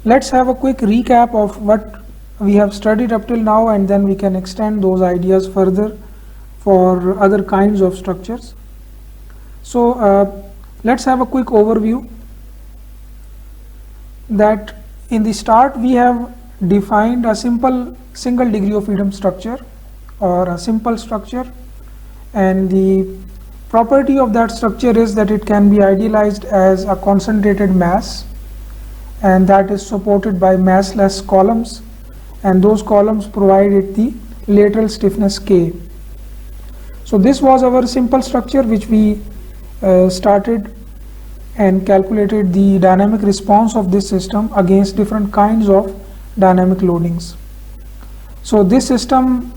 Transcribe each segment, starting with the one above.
Let's have a quick recap of what we have studied up till now, and then we can extend those ideas further for other kinds of structures. So let's have a quick overview. That in the start we have defined a simple single degree of freedom structure or a simple structure, and the property of that structure is that it can be idealized as a concentrated mass, and that is supported by massless columns, and those columns provide it the lateral stiffness K. So this was our simple structure which we started and calculated the dynamic response of this system against different kinds of dynamic loadings. So this system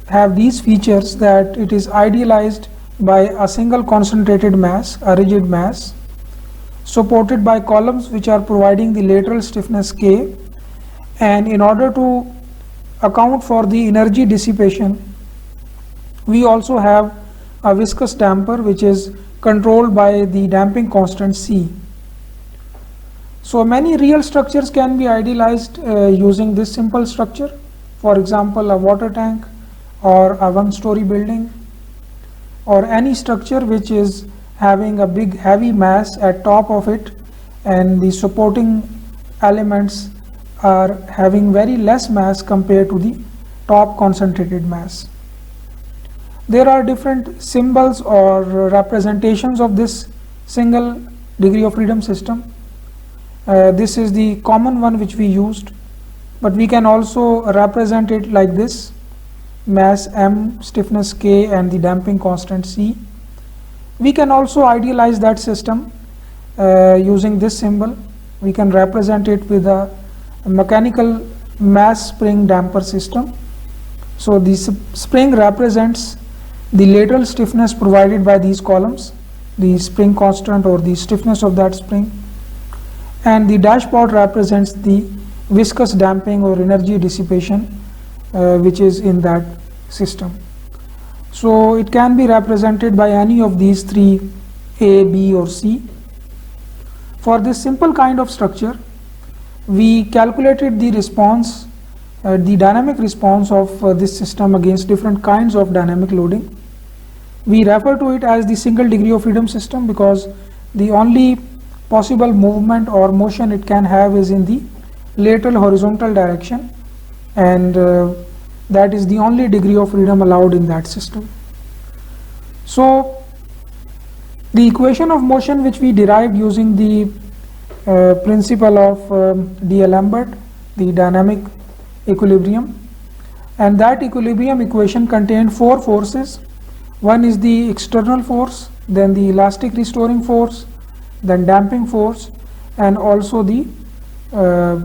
have these features, that it is idealized by a single concentrated mass, a rigid mass, supported by columns which are providing the lateral stiffness K, and in order to account for the energy dissipation, we also have a viscous damper which is controlled by the damping constant C. So many real structures can be idealized using this simple structure. For example, a water tank or a one-story building, or any structure which is having a big heavy mass at top of it, and the supporting elements are having very less mass compared to the top concentrated mass. There are different symbols or representations of this single degree of freedom system. This is the common one which we used, but we can also represent it like this: mass M, stiffness K, and the damping constant C. We can also idealize that system using this symbol. We can represent it with a mechanical mass spring damper system. So the spring represents the lateral stiffness provided by these columns, the spring constant or the stiffness of that spring, and the dashpot represents the viscous damping or energy dissipation which is in that system. So it can be represented by any of these three, A, B, or C. For this simple kind of structure, we calculated the response, the dynamic response of this system against different kinds of dynamic loading. We refer to it as the single degree of freedom system because the only possible movement or motion it can have is in the lateral horizontal direction, and that is the only degree of freedom allowed in that system. So the equation of motion which we derived using the principle of D'Alembert, the dynamic equilibrium, and that equilibrium equation contained four forces. One is the external force, then the elastic restoring force, then damping force, and also the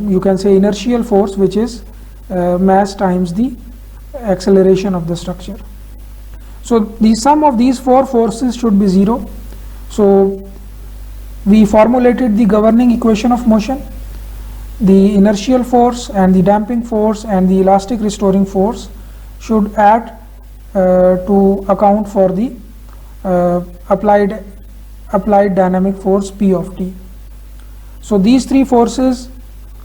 you can say inertial force, which is mass times the acceleration of the structure. So the sum of these four forces should be 0. So we formulated the governing equation of motion. The inertial force and the damping force and the elastic restoring force should act to account for the applied dynamic force P of t. So these three forces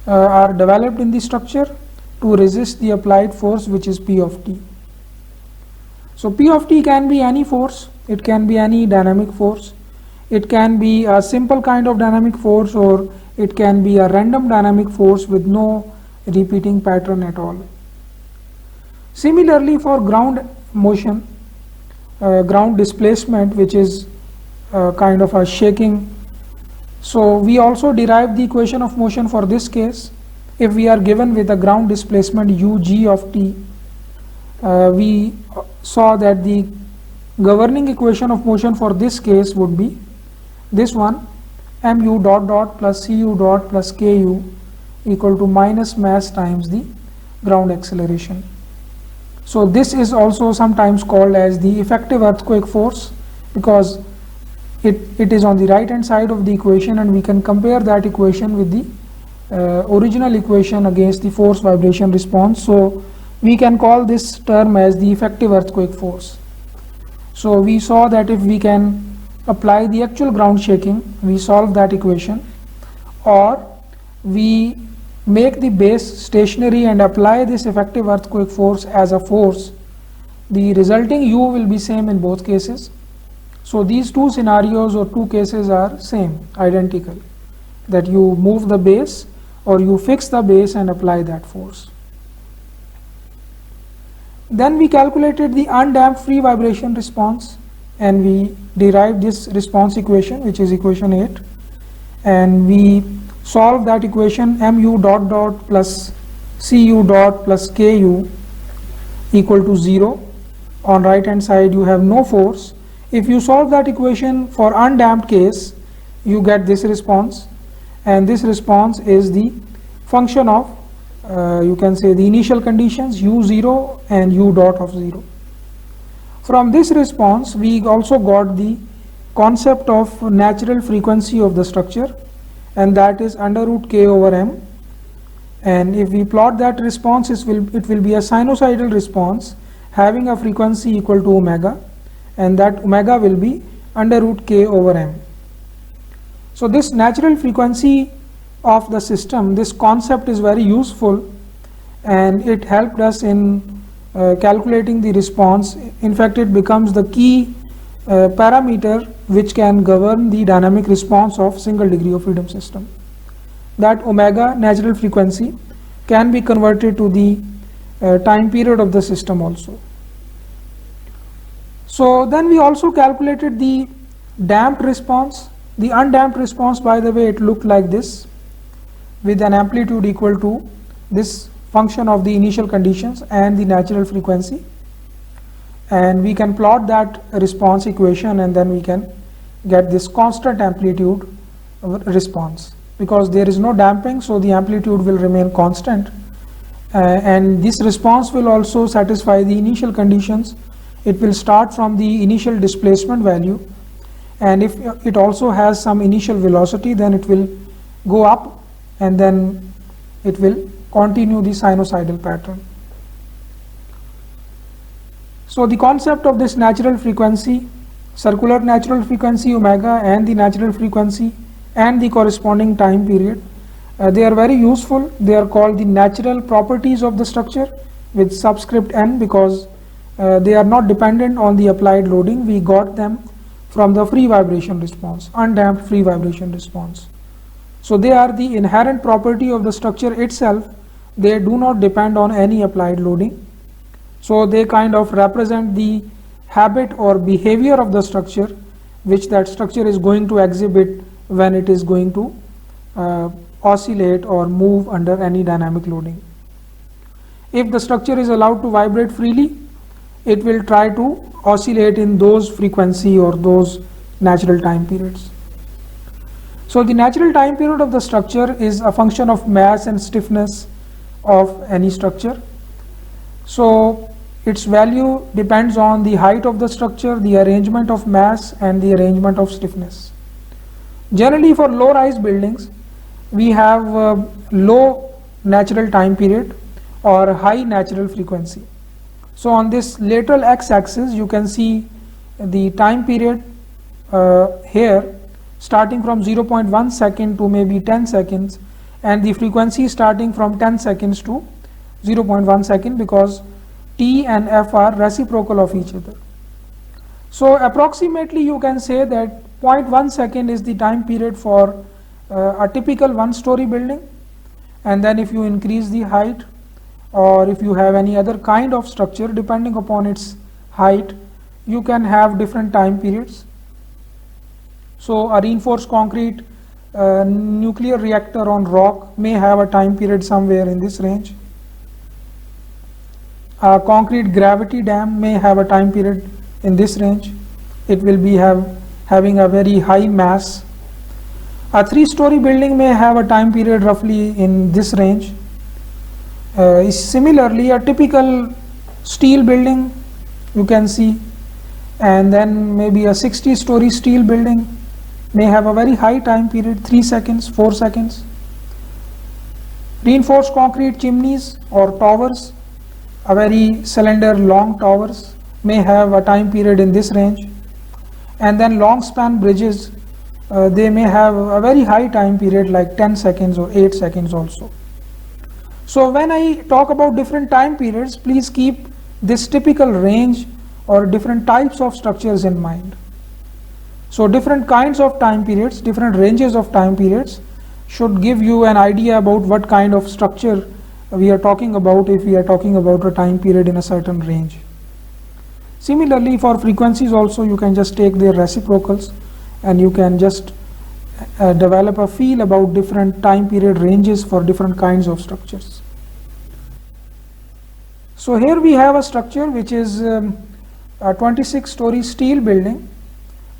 are developed in the structure to resist the applied force, which is P of t. So P of t can be any force, it can be any dynamic force, it can be a simple kind of dynamic force, or it can be a random dynamic force with no repeating pattern at all. Similarly, for ground motion, ground displacement, which is kind of a shaking, so we also derive the equation of motion for this case. If we are given with a ground displacement ug of t, we saw that the governing equation of motion for this case would be this one: mu dot dot plus cu dot plus ku equal to minus mass times the ground acceleration. So this is also sometimes called as the effective earthquake force, because it is on the right hand side of the equation, and we can compare that equation with the original equation against the force vibration response. So we can call this term as the effective earthquake force. So we saw that if we can apply the actual ground shaking, we solve that equation, or we make the base stationary and apply this effective earthquake force as a force, the resulting U will be same in both cases. So these two scenarios or two cases are same, identical, that you move the base or you fix the base and apply that force. Then we calculated the undamped free vibration response and we derived this response equation, which is equation 8, and we solve that equation mu dot dot plus cu dot plus ku equal to 0. On right hand side you have no force. If you solve that equation for undamped case, you get this response, and this response is the function of you can say the initial conditions u0 and u dot of 0. From this response we also got the concept of natural frequency of the structure, and that is under root k over m, and if we plot that response, it will be a sinusoidal response having a frequency equal to omega, and that omega will be under root k over m. So this natural frequency of the system, this concept is very useful, and it helped us in calculating the response. In fact, it becomes the key parameter which can govern the dynamic response of single degree of freedom system. That omega natural frequency can be converted to the time period of the system also. So then we also calculated the damped response. The undamped response, by the way, it looked like this, with an amplitude equal to this function of the initial conditions and the natural frequency, and we can plot that response equation, and then we can get this constant amplitude response, because there is no damping, so the amplitude will remain constant, and this response will also satisfy the initial conditions. It will start from the initial displacement value, and if it also has some initial velocity, then it will go up and then it will continue the sinusoidal pattern. So the concept of this natural frequency, circular natural frequency omega, and the natural frequency and the corresponding time period, they are very useful. They are called the natural properties of the structure with subscript n, because they are not dependent on the applied loading. We got them from the free vibration response, undamped free vibration response. So they are the inherent property of the structure itself. They do not depend on any applied loading. So they kind of represent the habit or behavior of the structure, which that structure is going to exhibit when it is going to oscillate or move under any dynamic loading. If the structure is allowed to vibrate freely, it will try to oscillate in those frequency or those natural time periods. So the natural time period of the structure is a function of mass and stiffness of any structure. So its value depends on the height of the structure, the arrangement of mass, and the arrangement of stiffness. Generally, for low-rise buildings, we have low natural time period or high natural frequency. So on this lateral x-axis, you can see the time period here, starting from 0.1 second to maybe 10 seconds, and the frequency starting from 10 seconds to 0.1 second, because t and f are reciprocal of each other. So approximately you can say that 0.1 second is the time period for a typical one-story building, and then if you increase the height, or if you have any other kind of structure, depending upon its height, you can have different time periods. So a reinforced concrete nuclear reactor on rock may have a time period somewhere in this range. A concrete gravity dam may have a time period in this range. It will be having a very high mass. A 3-story building may have a time period roughly in this range. Similarly, a typical steel building you can see, and then maybe a 60-story steel building may have a very high time period, 3 seconds, 4 seconds. Reinforced concrete chimneys or towers, a very cylinder long towers, may have a time period in this range. And then long span bridges, they may have a very high time period like 10 seconds or 8 seconds also. So when I talk about different time periods, please keep this typical range or different types of structures in mind. So different kinds of time periods, different ranges of time periods should give you an idea about what kind of structure we are talking about if we are talking about a time period in a certain range. Similarly, for frequencies also, you can just take their reciprocals and you can just develop a feel about different time period ranges for different kinds of structures. So here we have a structure which is a 26-story steel building,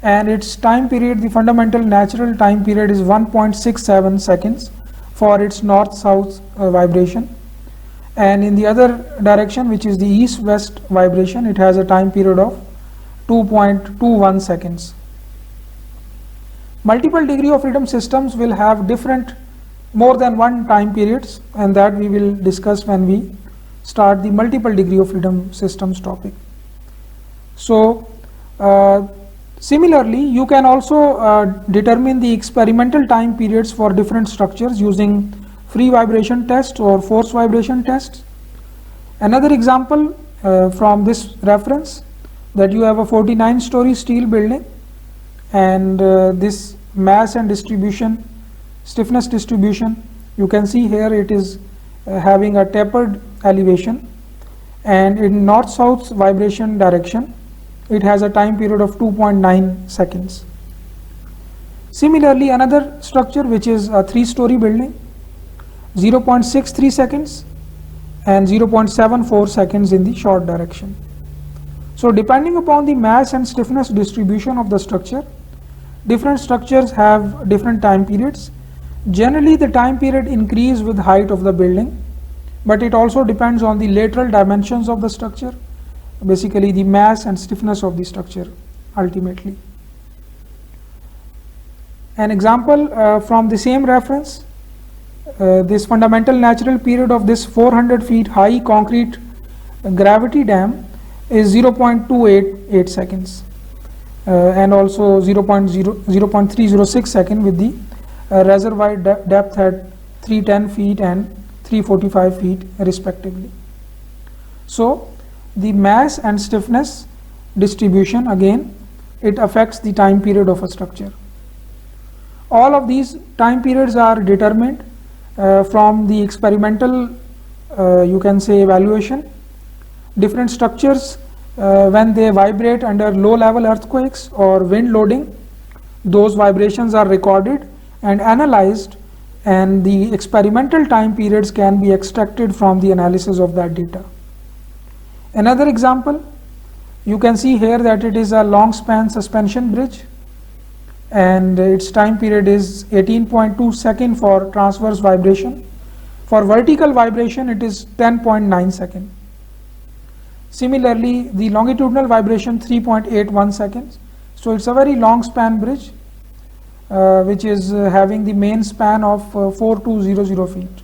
and its time period, the fundamental natural time period, is 1.67 seconds for its north-south vibration. And in the other direction, which is the east-west vibration, it has a time period of 2.21 seconds. Multiple degree of freedom systems will have different, more than one time periods, and that we will discuss when we start the multiple degree of freedom systems topic. So similarly, you can also determine the experimental time periods for different structures using free vibration tests or force vibration tests. Another example from this reference, that you have a 49-story steel building, and this mass and distribution, stiffness distribution, you can see here it is having a tapered elevation, and in north-south vibration direction it has a time period of 2.9 seconds. Similarly, another structure which is a 3-story building, 0.63 seconds and 0.74 seconds in the short direction. So depending upon the mass and stiffness distribution of the structure, different structures have different time periods. Generally the time period increases with height of the building, but it also depends on the lateral dimensions of the structure, basically the mass and stiffness of the structure ultimately. An example from the same reference, this fundamental natural period of this 400 feet high concrete gravity dam is 0.288 seconds and also 0.306 second with the reservoir depth at 310 feet and 345 feet respectively. So the mass and stiffness distribution, again, it affects the time period of a structure. All of these time periods are determined from the experimental, you can say, evaluation. Different structures, when they vibrate under low level earthquakes or wind loading, those vibrations are recorded and analyzed, and the experimental time periods can be extracted from the analysis of that data. Another example, you can see here that it is a long span suspension bridge, and its time period is 18.2 seconds for transverse vibration. For vertical vibration it is 10.9 seconds. Similarly, the longitudinal vibration 3.81 seconds. So it's a very long span bridge which is having the main span of 4200 feet.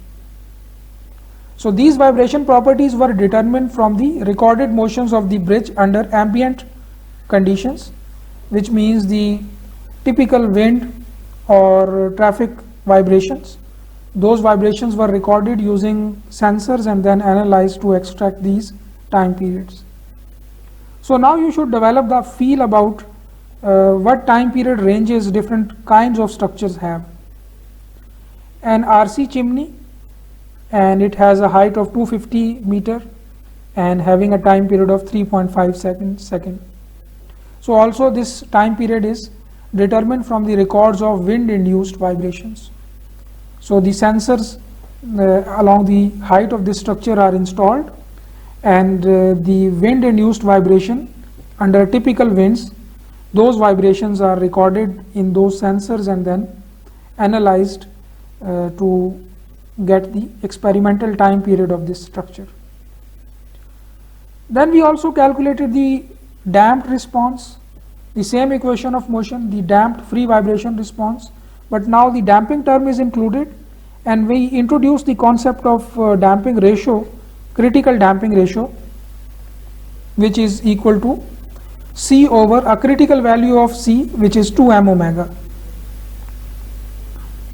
So these vibration properties were determined from the recorded motions of the bridge under ambient conditions, which means the typical wind or traffic vibrations. Those vibrations were recorded using sensors and then analyzed to extract these time periods. So now you should develop the feel about what time period ranges different kinds of structures have. An RC chimney, and it has a height of 250 meter and having a time period of 3.5 second. So also this time period is determined from the records of wind induced vibrations. So the sensors along the height of this structure are installed, and the wind induced vibration under typical winds, those vibrations are recorded in those sensors and then analyzed to get the experimental time period of this structure. Then we also calculated the damped response, the same equation of motion, the damped free vibration response, but now the damping term is included, and we introduced the concept of damping ratio, critical damping ratio, which is equal to C over a critical value of C, which is 2m omega.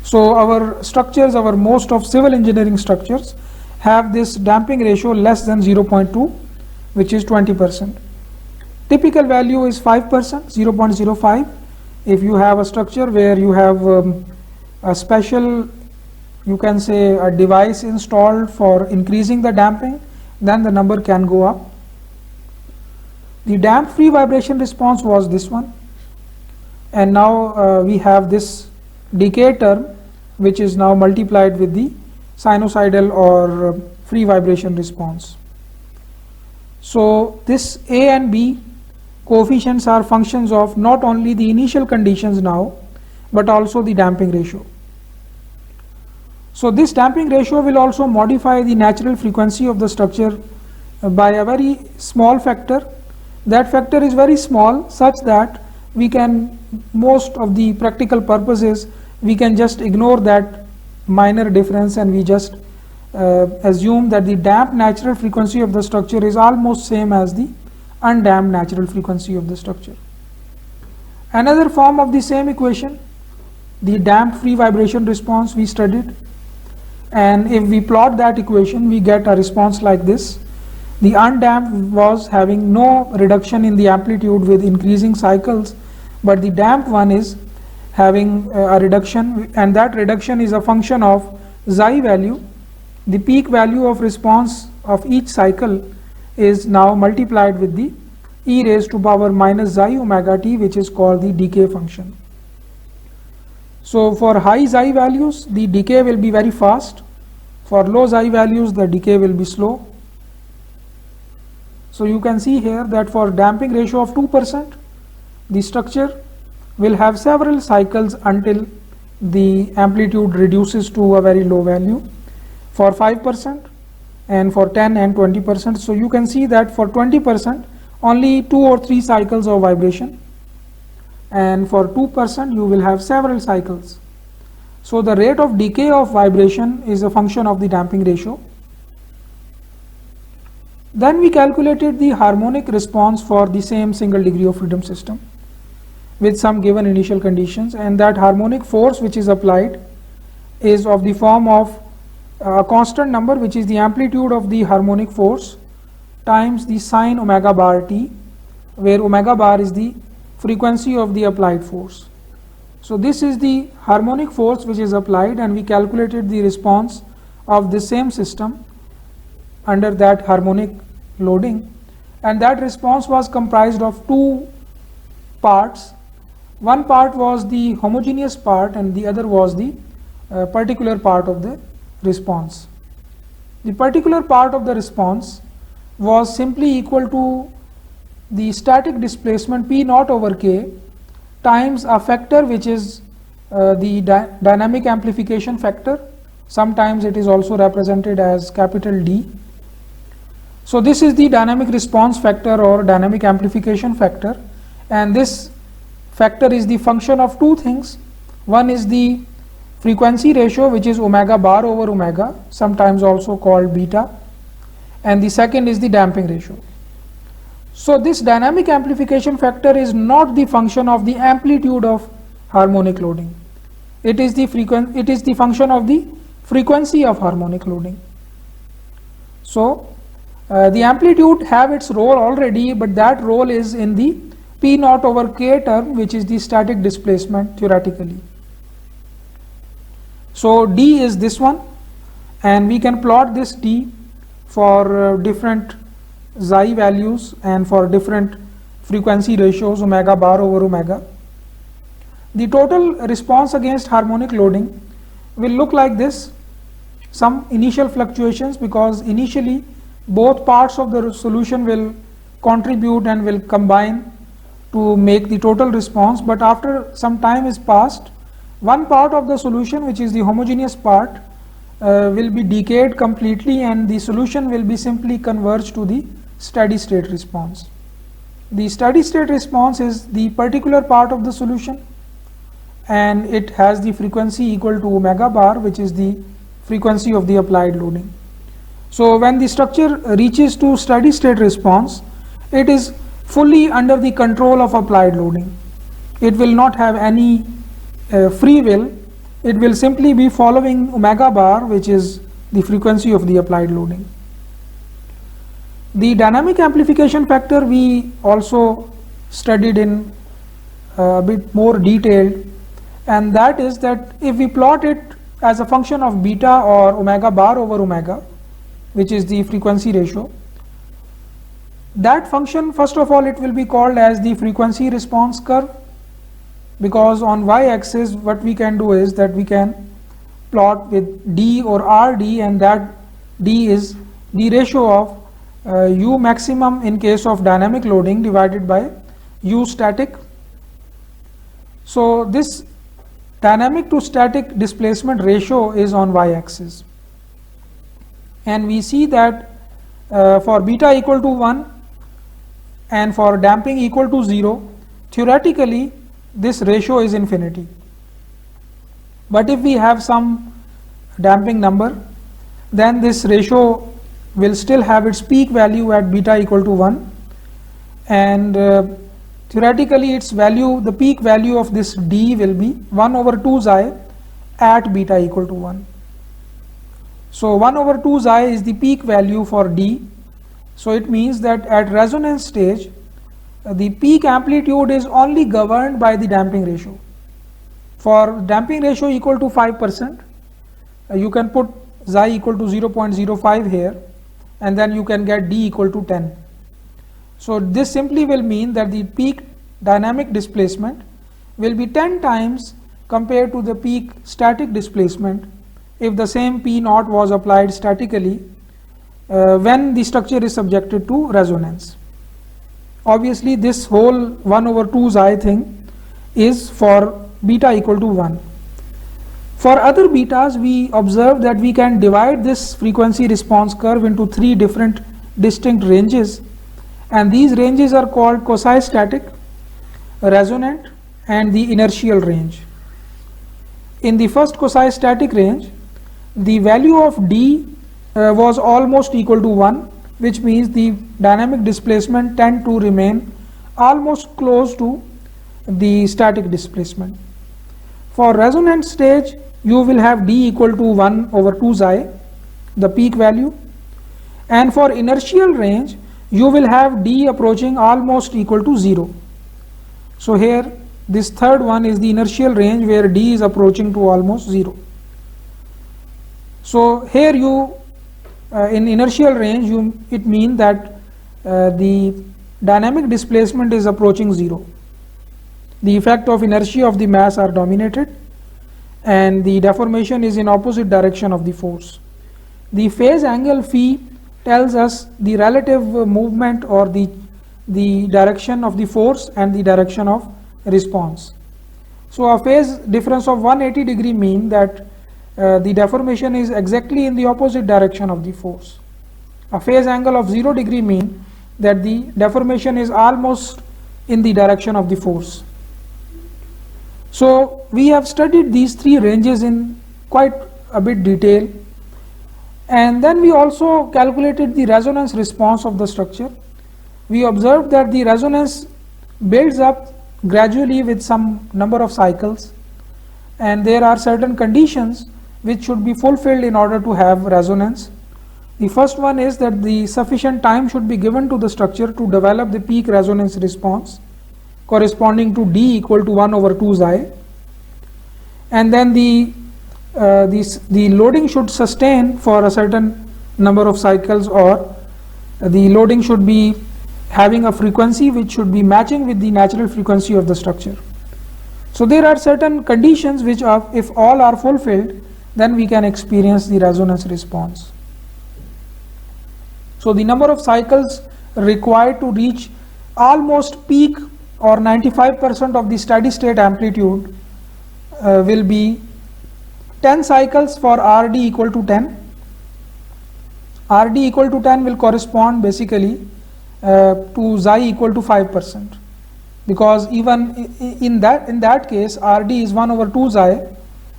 So our structures, our most of civil engineering structures, have this damping ratio less than 0.2, which is 20%. Typical value is 5%, 0.05. If you have a structure where you have a special, you can say, a device installed for increasing the damping, then the number can go up. The damp free vibration response was this one, and now we have this decay term, which is now multiplied with the sinusoidal or free vibration response. So this A and B coefficients are functions of not only the initial conditions now, but also the damping ratio. So this damping ratio will also modify the natural frequency of the structure by a very small factor. That factor is very small, such that we can, most of the practical purposes, we can just ignore that minor difference, and we just assume that the damped natural frequency of the structure is almost same as the undamped natural frequency of the structure. Another form of the same equation, the damped free vibration response, we studied, and if we plot that equation, we get a response like this. The undamped was having no reduction in the amplitude with increasing cycles, but the damped one is having a reduction, and that reduction is a function of xi value. The peak value of response of each cycle is now multiplied with the e raised to power minus xi omega t, which is called the decay function. So for high xi values, the decay will be very fast. For low xi values, the decay will be slow. So you can see here that for damping ratio of 2%, the structure will have several cycles until the amplitude reduces to a very low value. For 5% and for 10 and 20%, so you can see that for 20% only 2 or 3 cycles of vibration, and for 2% you will have several cycles. So the rate of decay of vibration is a function of the damping ratio. Then we calculated the harmonic response for the same single degree of freedom system with some given initial conditions, and that harmonic force which is applied is of the form of a constant number, which is the amplitude of the harmonic force times the sine omega bar t, where omega bar is the frequency of the applied force. So this is the harmonic force which is applied, and we calculated the response of the same system under that harmonic loading, and that response was comprised of 2 parts. One part was the homogeneous part, and the other was the particular part of the response. The particular part of the response was simply equal to the static displacement P naught over K times a factor which is the dynamic amplification factor. Sometimes it is also represented as capital D. So this is the dynamic response factor or dynamic amplification factor, and this factor is the function of 2 things. One is the frequency ratio, which is omega bar over omega, sometimes also called beta, and the second is the damping ratio. So this dynamic amplification factor is not the function of the amplitude of harmonic loading. It is the function of the frequency of harmonic loading. So the amplitude have its role already, but that role is in the P naught over K term, which is the static displacement theoretically. So D is this one, and we can plot this D for different xi values and for different frequency ratios omega bar over omega. The total response against harmonic loading will look like this. Some initial fluctuations, because initially both parts of the solution will contribute and will combine to make the total response, but after some time is passed, one part of the solution, which is the homogeneous part, will be decayed completely, and the solution will be simply converged to the steady state response. The steady state response is the particular part of the solution, and it has the frequency equal to omega bar, which is the frequency of the applied loading. So when the structure reaches to steady state response, it is fully under the control of applied loading. It will not have any free will. It will simply be following omega bar, which is the frequency of the applied loading. The dynamic amplification factor we also studied in a bit more detailed, and that is that if we plot it as a function of beta or omega bar over omega, which is the frequency ratio, that function, first of all, it will be called as the frequency response curve, because on y-axis what we can do is that we can plot with d or rd, and that d is the ratio of u maximum in case of dynamic loading divided by u static. So this dynamic to static displacement ratio is on y-axis, and we see that for beta equal to 1 and for damping equal to 0, theoretically this ratio is infinity. But if we have some damping number, then this ratio will still have its peak value at beta equal to 1, and theoretically its value, the peak value of this d will be 1 over 2 xi at beta equal to 1. So 1 over 2 xi is the peak value for d. So it means that at resonance stage the peak amplitude is only governed by the damping ratio. For damping ratio equal to 5%, you can put xi equal to 0.05 here, and then you can get d equal to 10. So this simply will mean that the peak dynamic displacement will be 10 times compared to the peak static displacement if the same P naught was applied statically when the structure is subjected to resonance. Obviously this whole 1 over 2 xi thing is for beta equal to 1. For other betas, we observe that we can divide this frequency response curve into 3 different distinct ranges, and these ranges are called quasi-static, resonant, and the inertial range. In the first quasi-static range, the value of d was almost equal to 1, which means the dynamic displacement tend to remain almost close to the static displacement. For resonant stage, you will have d equal to 1 over 2 xi, the peak value, and for inertial range you will have d approaching almost equal to 0. So here this third one is the inertial range where d is approaching to almost 0. So here you in inertial range it means that the dynamic displacement is approaching 0. The effect of inertia of the mass are dominated, and the deformation is in opposite direction of the force. The phase angle phi tells us the relative movement or the direction of the force and the direction of response. So a phase difference of 180 degree mean that the deformation is exactly in the opposite direction of the force. A phase angle of 0 degree mean that the deformation is almost in the direction of the force. So we have studied these 3 ranges in quite a bit detail, and then we also calculated the resonance response of the structure. We observed that the resonance builds up gradually with some number of cycles, and there are certain conditions which should be fulfilled in order to have resonance. The first one is that the sufficient time should be given to the structure to develop the peak resonance response corresponding to d equal to 1 over 2 xi, and then the loading should sustain for a certain number of cycles, or the loading should be having a frequency which should be matching with the natural frequency of the structure. So there are certain conditions which are, if all are fulfilled, then we can experience the resonance response. So the number of cycles required to reach almost peak or 95% of the steady state amplitude will be 10 cycles for Rd equal to 10. Rd equal to 10 will correspond basically to xi equal to 5%, because even in that case Rd is 1 over 2 xi,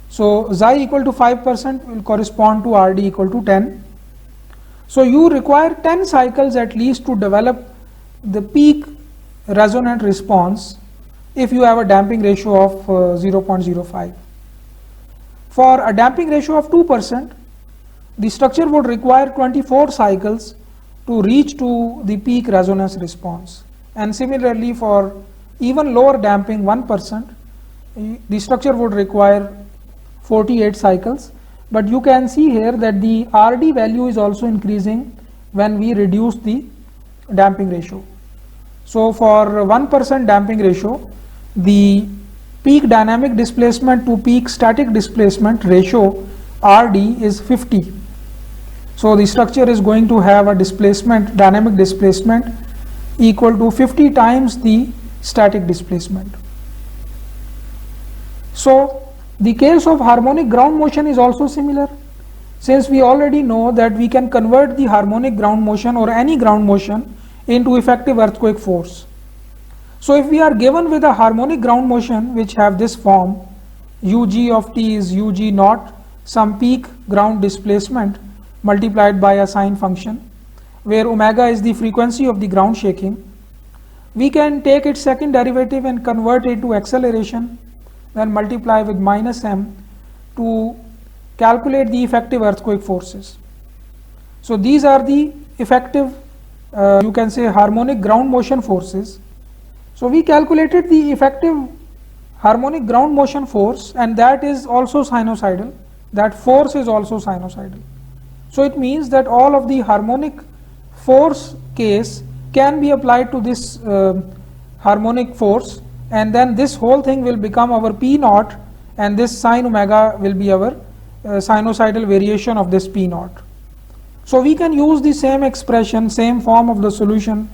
so xi equal to 5% will correspond to Rd equal to 10. So you require 10 cycles at least to develop the peak resonant response if you have a damping ratio of 0.05. For a damping ratio of 2%, the structure would require 24 cycles to reach to the peak resonance response. And similarly, for even lower damping 1%, the structure would require 48 cycles. But you can see here that the RD value is also increasing when we reduce the damping ratio. So for 1% damping ratio, the peak dynamic displacement to peak static displacement ratio RD is 50. So the structure is going to have a displacement, dynamic displacement equal to 50 times the static displacement. So the case of harmonic ground motion is also similar, since we already know that we can convert the harmonic ground motion or any ground motion into effective earthquake force. So if we are given with a harmonic ground motion which have this form, Ug of t is Ug naught, some peak ground displacement multiplied by a sine function, where omega is the frequency of the ground shaking, we can take its second derivative and convert it to acceleration, then multiply with minus m to calculate the effective earthquake forces. So these are the effective, you can say, harmonic ground motion forces. So we calculated the effective harmonic ground motion force, and that is also sinusoidal. That force is also sinusoidal. So it means that all of the harmonic force case can be applied to this harmonic force, and then this whole thing will become our P naught, and this sine omega will be our sinusoidal variation of this P naught. So we can use the same expression, same form of the solution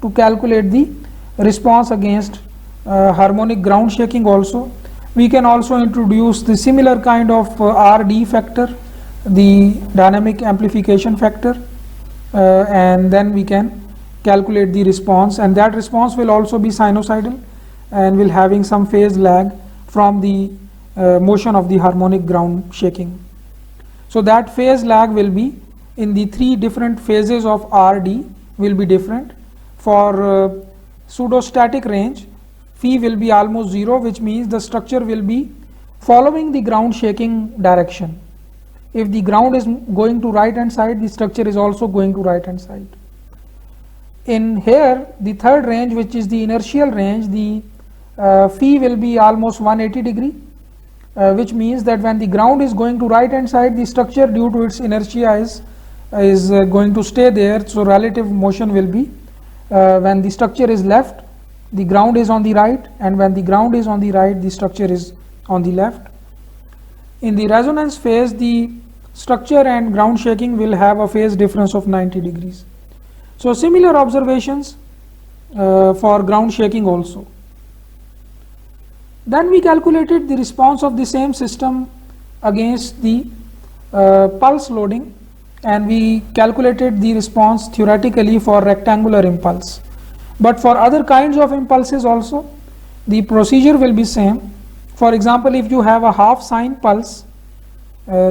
to calculate the response against harmonic ground shaking also. We can also introduce the similar kind of RD factor, the dynamic amplification factor, and then we can calculate the response, and that response will also be sinusoidal and will having some phase lag from the motion of the harmonic ground shaking. So that phase lag will be in the three different phases of RD will be different. For pseudostatic range, phi will be almost 0, which means the structure will be following the ground shaking direction. If the ground is going to right hand side, the structure is also going to right hand side. In here, the third range, which is the inertial range, the phi will be almost 180 degree, which means that when the ground is going to right hand side, the structure due to its inertia is going to stay there. So relative motion will be when the structure is left, the ground is on the right, and when the ground is on the right, the structure is on the left. In the resonance phase, the structure and ground shaking will have a phase difference of 90 degrees. So similar observations for ground shaking also. Then we calculated the response of the same system against the pulse loading, and we calculated the response theoretically for rectangular impulse. But for other kinds of impulses also, the procedure will be same. For example, if you have a half sine pulse,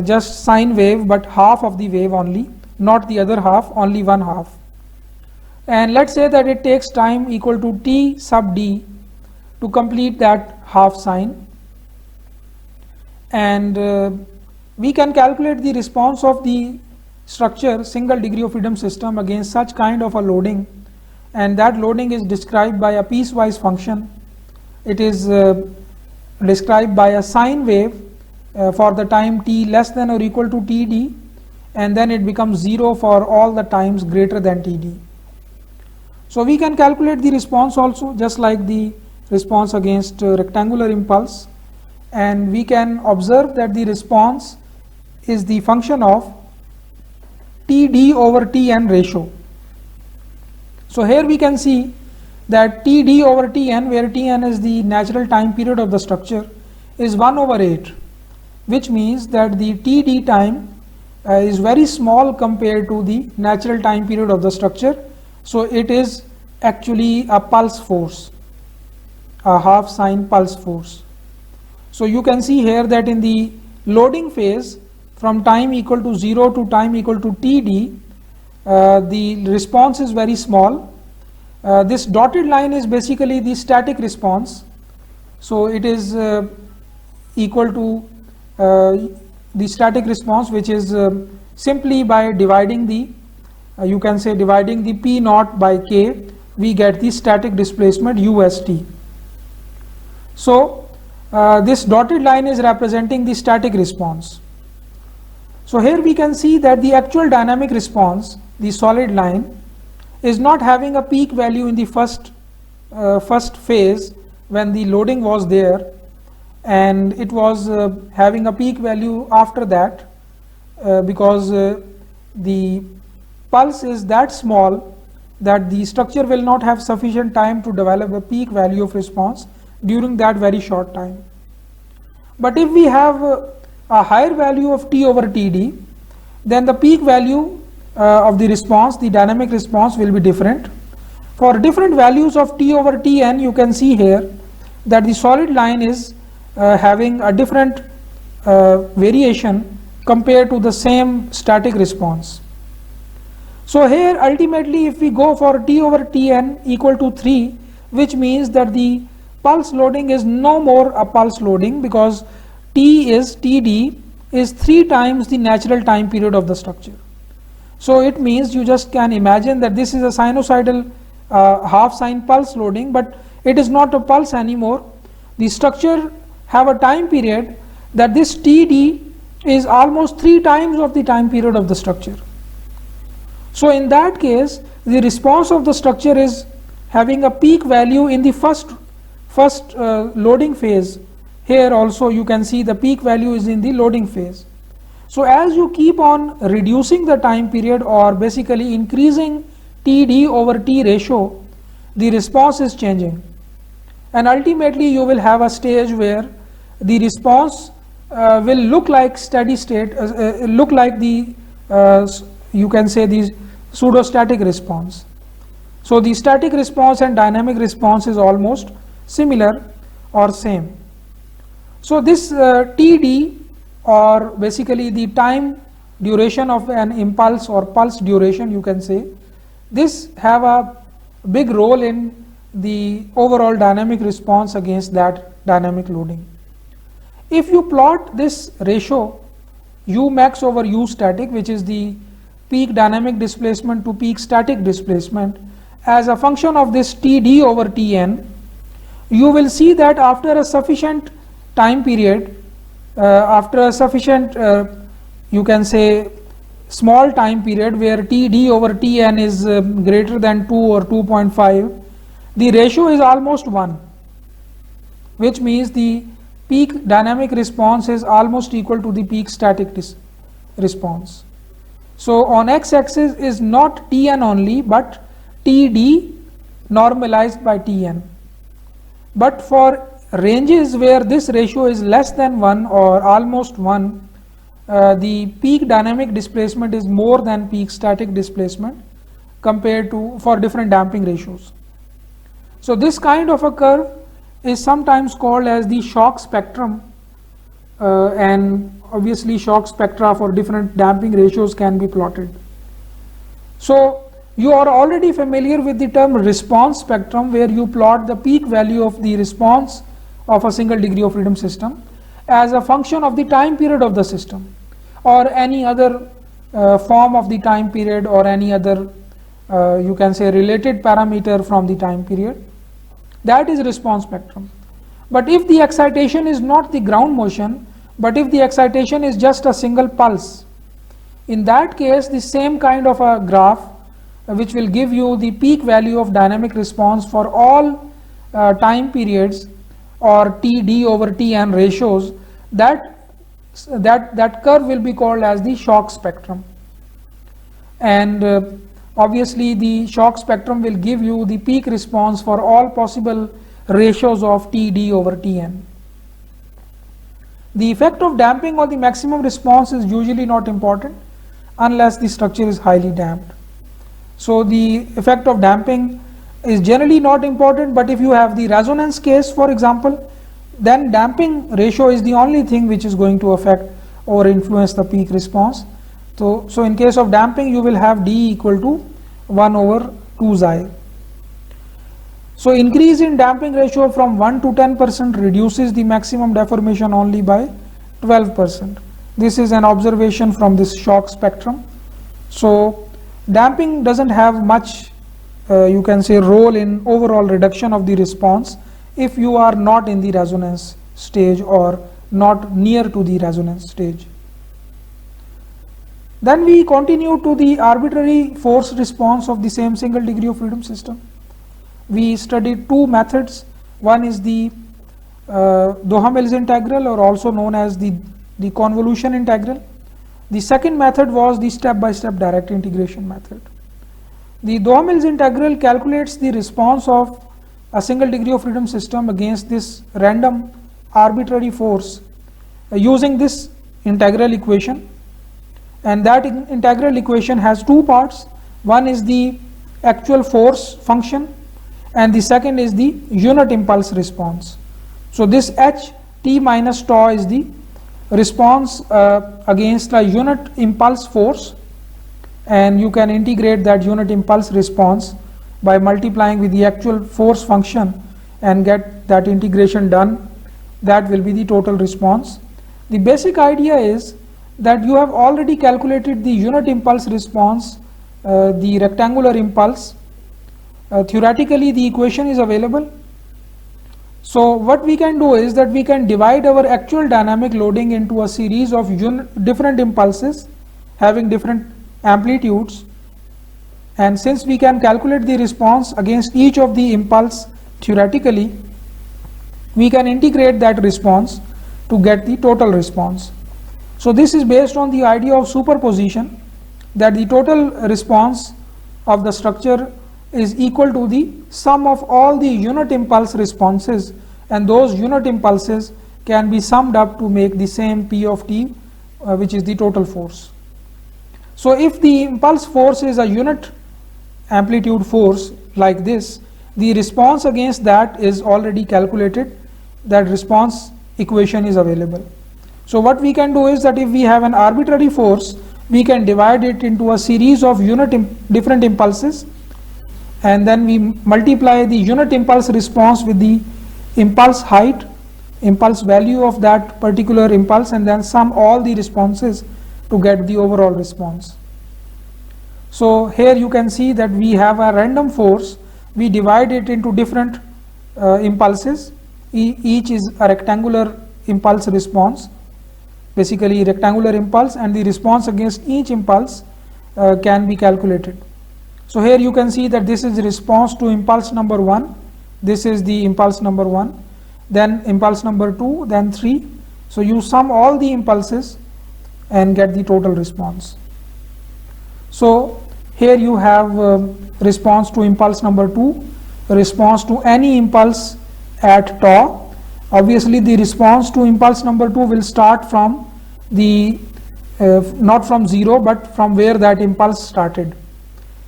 just sine wave, but half of the wave only, not the other half, only one half. And let's say that it takes time equal to t sub d to complete that half sine. And we can calculate the response of the structure, single degree of freedom system, against such kind of a loading. And that loading is described by a piecewise function. It is described by a sine wave for the time t less than or equal to td, and then it becomes 0 for all the times greater than td. So we can calculate the response also, just like the response against rectangular impulse, and we can observe that the response is the function of Td over Tn ratio. So here we can see that Td over Tn, where Tn is the natural time period of the structure, is 1 over 8, which means that the Td time is very small compared to the natural time period of the structure. So it is actually a pulse force, a half sine pulse force. So you can see here that in the loading phase, from time equal to 0 to time equal to Td, the response is very small. This dotted line is basically the static response. So it is equal to the static response, which is simply by dividing the you can say dividing the P naught by K, we get the static displacement UST. So this dotted line is representing the static response. So here we can see that the actual dynamic response, the solid line, is not having a peak value in the first phase when the loading was there, and it was having a peak value after that because the pulse is that small that the structure will not have sufficient time to develop a peak value of response during that very short time. But if we have a higher value of T over Td, then the peak value of the response, the dynamic response, will be different. For different values of T over Tn, you can see here that the solid line is having a different variation compared to the same static response. So here ultimately if we go for T over Tn equal to 3, which means that the pulse loading is no more a pulse loading, because Td is 3 times the natural time period of the structure. So it means you just can imagine that this is a sinusoidal half sine pulse loading, but it is not a pulse anymore. The structure have a time period that this Td is almost 3 times of the time period of the structure. So in that case, the response of the structure is having a peak value in the first loading phase. Here also you can see the peak value is in the loading phase. So as you keep on reducing the time period, or basically increasing Td over T ratio, the response is changing, and ultimately you will have a stage where the response will look like steady state, look like the you can say the pseudostatic response. So the static response and dynamic response is almost similar or same. So this Td, or basically the time duration of an impulse or pulse duration, you can say, this have a big role in the overall dynamic response against that dynamic loading. If you plot this ratio U max over U static, which is the peak dynamic displacement to peak static displacement, as a function of this Td over Tn, you will see that after a sufficient time period, after a sufficient you can say small time period where Td over Tn is greater than 2 or 2.5, the ratio is almost 1, which means the peak dynamic response is almost equal to the peak static response. So on x-axis is not Tn only, but Td normalized by Tn. But for ranges where this ratio is less than 1 or almost 1, the peak dynamic displacement is more than peak static displacement compared to for different damping ratios. So this kind of a curve is sometimes called as the shock spectrum, and obviously shock spectra for different damping ratios can be plotted. So you are already familiar with the term response spectrum, where you plot the peak value of the response of a single degree of freedom system as a function of the time period of the system, or any other form of the time period, or any other you can say related parameter from the time period. That is response spectrum. But if the excitation is not the ground motion, but if the excitation is just a single pulse, in that case the same kind of a graph which will give you the peak value of dynamic response for all time periods, or Td over Tn ratios, that curve will be called as the shock spectrum. And obviously the shock spectrum will give you the peak response for all possible ratios of Td over Tn. The effect of damping on the maximum response is usually not important unless the structure is highly damped. So the effect of damping is generally not important, but if you have the resonance case, for example, then damping ratio is the only thing which is going to affect or influence the peak response. So in case of damping, you will have d equal to 1 over 2 xi. So increase in damping ratio from 1 to 10% reduces the maximum deformation only by 12%. This is an observation from this shock spectrum. So damping doesn't have much you can say role in overall reduction of the response if you are not in the resonance stage or not near to the resonance stage. Then we continue to the arbitrary force response of the same single degree of freedom system. We studied two methods. One is the Duhamel's integral, or also known as the convolution integral. The second method was the step-by-step direct integration method. The Duhamel's integral calculates the response of a single degree of freedom system against this random arbitrary force using this integral equation, and that integral equation has two parts. One is the actual force function and the second is the unit impulse response. So this h t minus tau is the response against a unit impulse force, and you can integrate that unit impulse response by multiplying with the actual force function and get that integration done. That will be the total response. The basic idea is that you have already calculated the unit impulse response, the rectangular impulse. Theoretically the equation is available. So what we can do is that we can divide our actual dynamic loading into a series of different impulses having different amplitudes, and since we can calculate the response against each of the impulse theoretically, we can integrate that response to get the total response. So this is based on the idea of superposition, that the total response of the structure is equal to the sum of all the unit impulse responses, and those unit impulses can be summed up to make the same P of t, which is the total force. So if the impulse force is a unit amplitude force like this, the response against that is already calculated. That response equation is available. So what we can do is that if we have an arbitrary force, we can divide it into a series of different impulses, and then we multiply the unit impulse response with the impulse height, impulse value of that particular impulse, and then sum all the responses to get the overall response. So here you can see that we have a random force. We divide it into different impulses. Each is a rectangular impulse response, basically rectangular impulse, and the response against each impulse can be calculated. So here you can see that this is response to impulse number 1, this is the impulse number 1, then impulse number 2, then 3. So you sum all the impulses and get the total response. So here you have response to impulse number 2, response to any impulse at tau. Obviously the response to impulse number 2 will start from the not from 0 but from where that impulse started.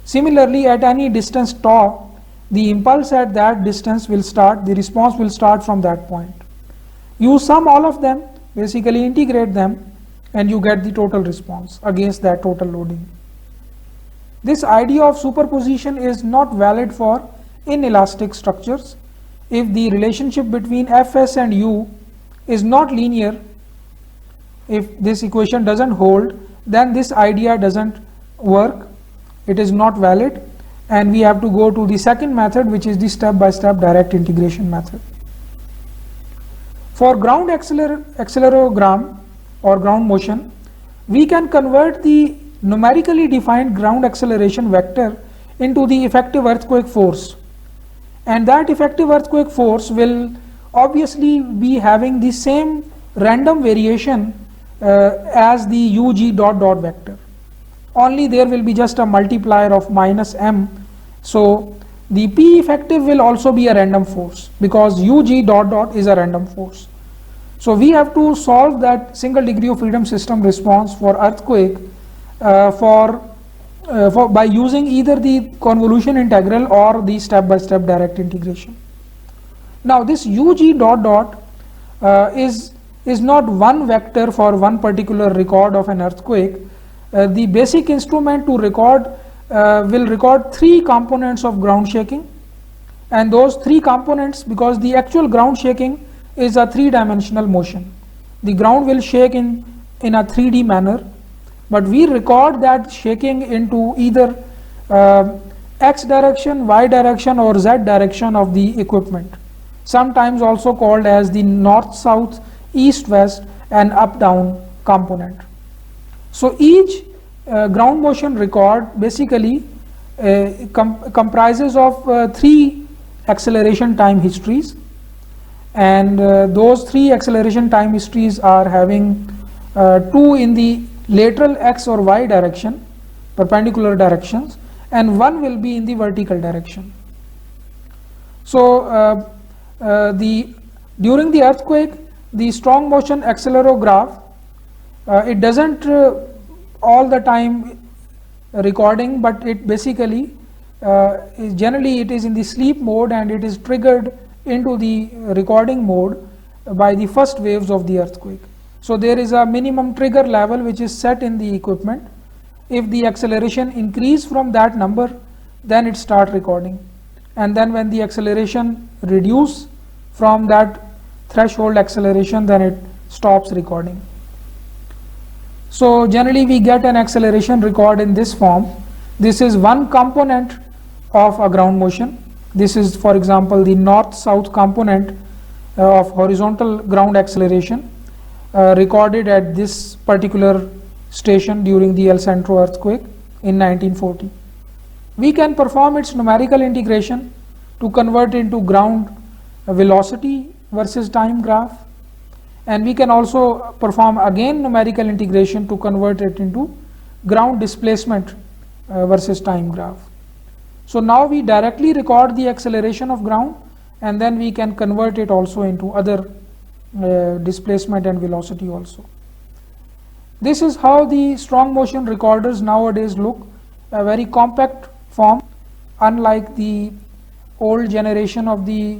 Similarly, at any distance tau, the impulse at that distance will start, the response will start from that point. You sum all of them, basically integrate them, and you get the total response against that total loading. This idea of superposition is not valid for inelastic structures. If the relationship between Fs and U is not linear, if this equation doesn't hold, then this idea doesn't work, it is not valid, and we have to go to the second method, which is the step-by-step direct integration method. For ground accelerogram or ground motion, we can convert the numerically defined ground acceleration vector into the effective earthquake force, and that effective earthquake force will obviously be having the same random variation as the UG dot dot vector, only there will be just a multiplier of minus m. So the P effective will also be a random force because UG dot dot is a random force. So we have to solve that single degree of freedom system response for earthquake by using either the convolution integral or the step-by-step direct integration. Now this UG dot dot is not one vector for one particular record of an earthquake. The basic instrument to record will record 3 components of ground shaking, and those 3 components, because the actual ground shaking is a 3-dimensional motion, the ground will shake in in a 3D manner, but we record that shaking into either X direction, Y direction or Z direction of the equipment, sometimes also called as the north-south, east-west and up-down component. So each ground motion record basically comprises of 3 acceleration time histories, and those 3 acceleration time histories are having 2 in the lateral X or Y direction, perpendicular directions, and 1 will be in the vertical direction. So during the earthquake, the strong motion accelerometer, it doesn't all the time recording, but it basically generally it is in the sleep mode, and it is triggered into the recording mode by the first waves of the earthquake. So there is a minimum trigger level which is set in the equipment. If the acceleration increase from that number, then it start recording, and then when the acceleration reduce from that threshold acceleration, then it stops recording. So generally we get an acceleration record in this form. This is one component of a ground motion. This is, for example, the north-south component of horizontal ground acceleration recorded at this particular station during the El Centro earthquake in 1940. We can perform its numerical integration to convert into ground velocity versus time graph, and we can also perform again numerical integration to convert it into ground displacement versus time graph. So now we directly record the acceleration of ground, and then we can convert it also into other displacement and velocity also. This is how the strong motion recorders nowadays look, a very compact form, unlike the old generation of the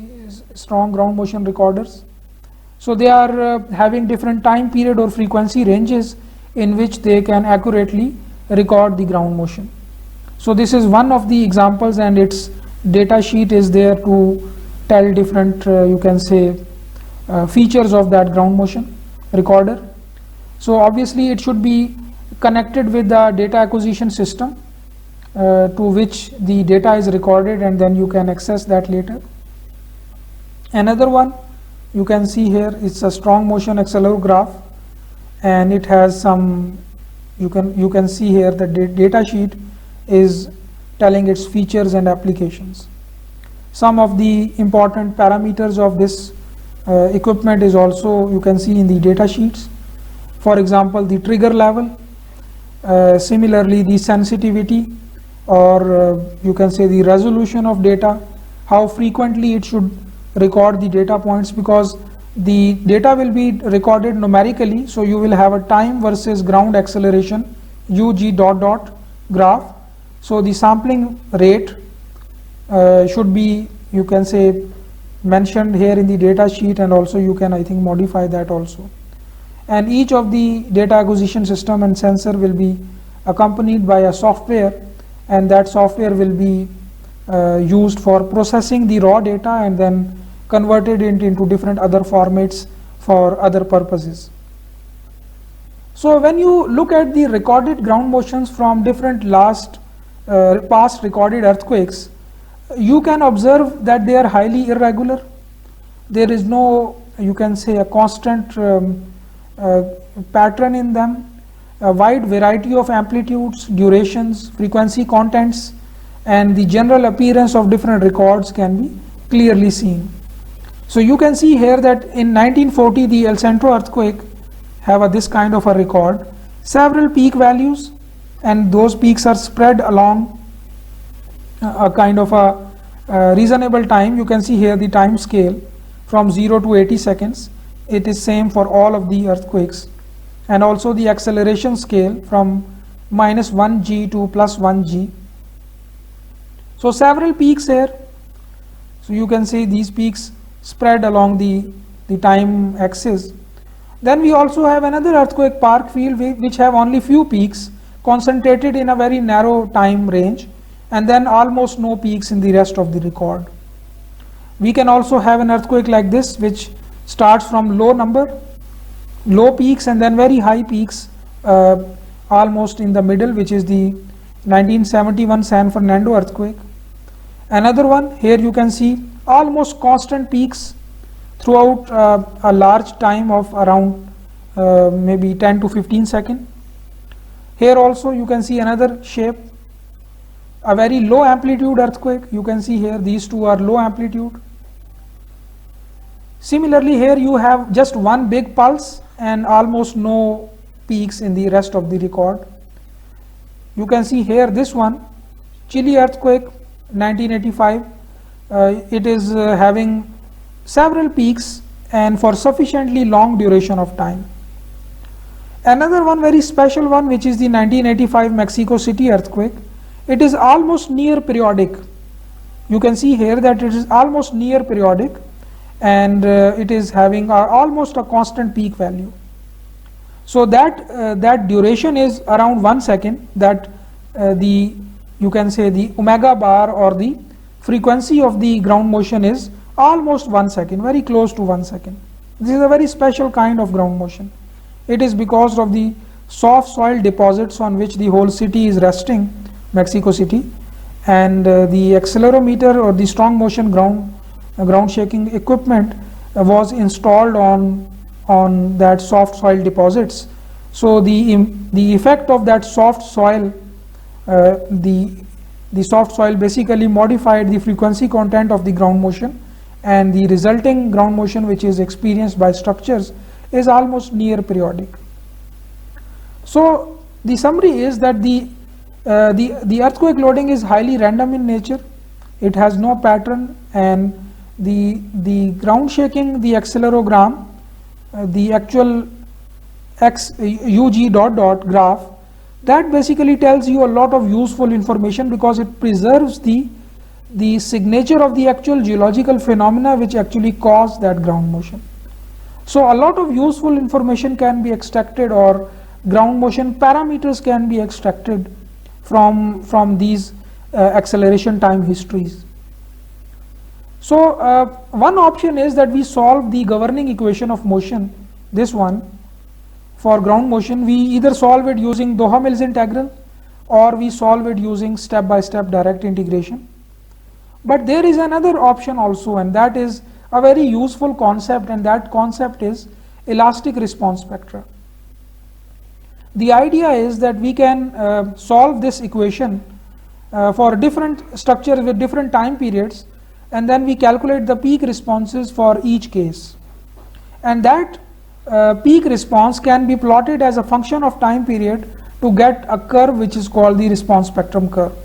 strong ground motion recorders. So they are having different time period or frequency ranges in which they can accurately record the ground motion. So this is one of the examples, and its data sheet is there to tell different you can say features of that ground motion recorder. So obviously it should be connected with the data acquisition system to which the data is recorded, and then you can access that later. Another one you can see here, it's a strong motion accelerometer, and it has some, you can see here the data sheet is telling its features and applications. Some of the important parameters of this equipment is also you can see in the data sheets. For example, the trigger level, similarly the sensitivity, or you can say the resolution of data, how frequently it should record the data points, because the data will be recorded numerically, so you will have a time versus ground acceleration UG dot dot graph. So the sampling rate should be, you can say, mentioned here in the data sheet, and also you can, I think, modify that also. And each of the data acquisition system and sensor will be accompanied by a software, and that software will be used for processing the raw data and then converted it into different other formats for other purposes. So when you look at the recorded ground motions from different past recorded earthquakes, you can observe that they are highly irregular. There is no, you can say, a constant pattern in them. A wide variety of amplitudes, durations, frequency contents, and the general appearance of different records can be clearly seen. So you can see here that in 1940 the El Centro earthquake have this kind of a record, several peak values, and those peaks are spread along a kind of a reasonable time. You can see here the time scale from 0 to 80 seconds. It is same for all of the earthquakes, and also the acceleration scale from -1g to +1g. So several peaks here. So you can see these peaks spread along the time axis. Then we also have another earthquake, Parkfield, which have only few peaks concentrated in a very narrow time range, and then almost no peaks in the rest of the record. We can also have an earthquake like this, which starts from low number low peaks and then very high peaks almost in the middle, which is the 1971 San Fernando earthquake. Another one, here you can see almost constant peaks throughout a large time of around maybe 10 to 15 seconds. Here also you can see another shape, a very low amplitude earthquake. You can see here these two are low amplitude. Similarly, here you have just one big pulse and almost no peaks in the rest of the record. You can see here this one, Chile earthquake 1985. It is having several peaks and for sufficiently long duration of time. Another one very special one, which is the 1985 Mexico City earthquake. It is almost near periodic. You can see here that it is almost near periodic, and it is having almost a constant peak value. So that duration is around 1 second. That you can say the omega bar or the frequency of the ground motion is almost 1 second, very close to 1 second. This is a very special kind of ground motion. It is because of the soft soil deposits on which the whole city is resting, Mexico City, and the accelerometer or the strong motion ground shaking equipment was installed on that soft soil deposits. So the effect of that soft soil, the soft soil basically modified the frequency content of the ground motion, and the resulting ground motion which is experienced by structures is almost near periodic. So the summary is that the earthquake loading is highly random in nature. It has no pattern, and the ground shaking, the accelerogram, the actual UG ... graph, that basically tells you a lot of useful information because it preserves the signature of the actual geological phenomena which actually cause that ground motion. So a lot of useful information can be extracted, or ground motion parameters can be extracted from these acceleration time histories. So one option is that we solve the governing equation of motion, this one, for ground motion. We either solve it using Doha-Mills integral, or we solve it using step-by-step direct integration. But there is another option also, and that is a very useful concept, and that concept is elastic response spectra. The idea is that we can solve this equation for different structures with different time periods, and then we calculate the peak responses for each case. And that peak response can be plotted as a function of time period to get a curve which is called the response spectrum curve.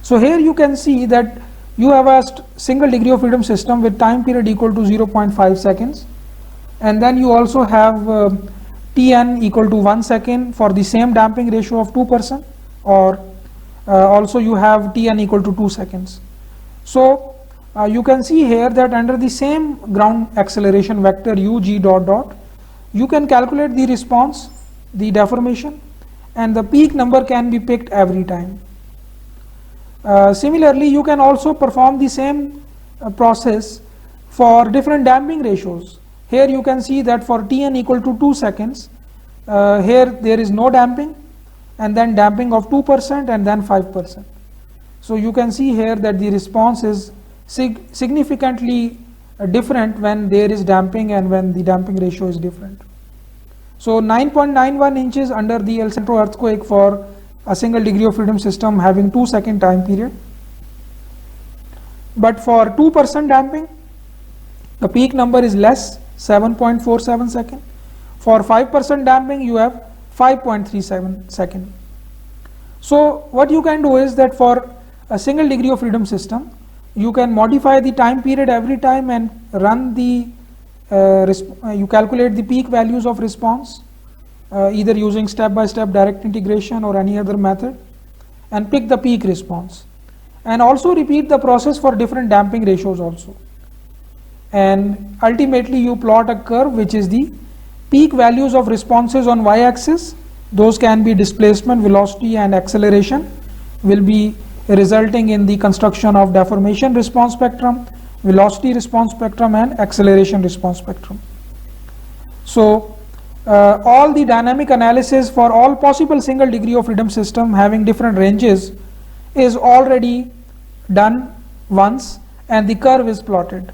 So here you can see that you have a single degree of freedom system with time period equal to 0.5 seconds, and then you also have Tn equal to 1 second for the same damping ratio of 2%, or also you have Tn equal to 2 seconds. So you can see here that under the same ground acceleration vector UG ... you can calculate the response, the deformation, and the peak number can be picked every time. Similarly, you can also perform the same process for different damping ratios. Here you can see that for Tn equal to 2 seconds, here there is no damping, and then damping of 2% and then 5%. So you can see here that the response is significantly different when there is damping and when the damping ratio is different. So 9.91 inches under the El Centro earthquake for a single degree of freedom system having 2 second time period. But for 2% damping, the peak number is less, 7.47 second. For 5% damping, you have 5.37 second. So what you can do is that for a single degree of freedom system, you can modify the time period every time and run the you calculate the peak values of response either using step-by-step direct integration or any other method, and pick the peak response, and also repeat the process for different damping ratios also, and ultimately you plot a curve which is the peak values of responses on y-axis. Those can be displacement, velocity, and acceleration, will be resulting in the construction of deformation response spectrum, velocity response spectrum, and acceleration response spectrum. So all the dynamic analysis for all possible single degree of freedom system having different ranges is already done once, and the curve is plotted.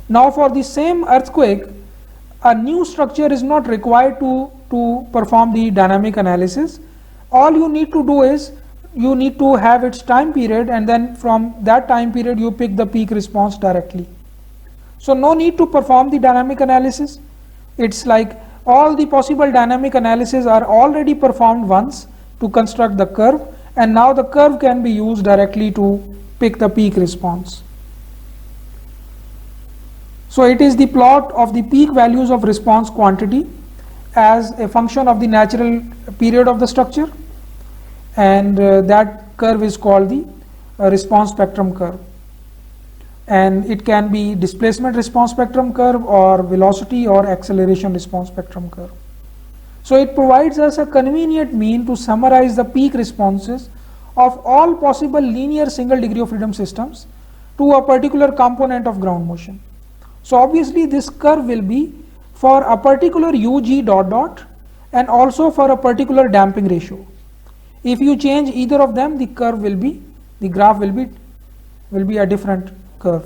Now for the same earthquake, a new structure is not required to perform the dynamic analysis. All you need to do is you need to have its time period, and then from that time period you pick the peak response directly. So no need to perform the dynamic analysis. It's like all the possible dynamic analysis are already performed once to construct the curve, and now the curve can be used directly to pick the peak response. So it is the plot of the peak values of response quantity as a function of the natural period of the structure, and that curve is called the response spectrum curve, and it can be displacement response spectrum curve or velocity or acceleration response spectrum curve. So it provides us a convenient mean to summarize the peak responses of all possible linear single degree of freedom systems to a particular component of ground motion. So obviously this curve will be for a particular UG dot dot and also for a particular damping ratio. If you change either of them, the curve will be, the graph will be a different curve.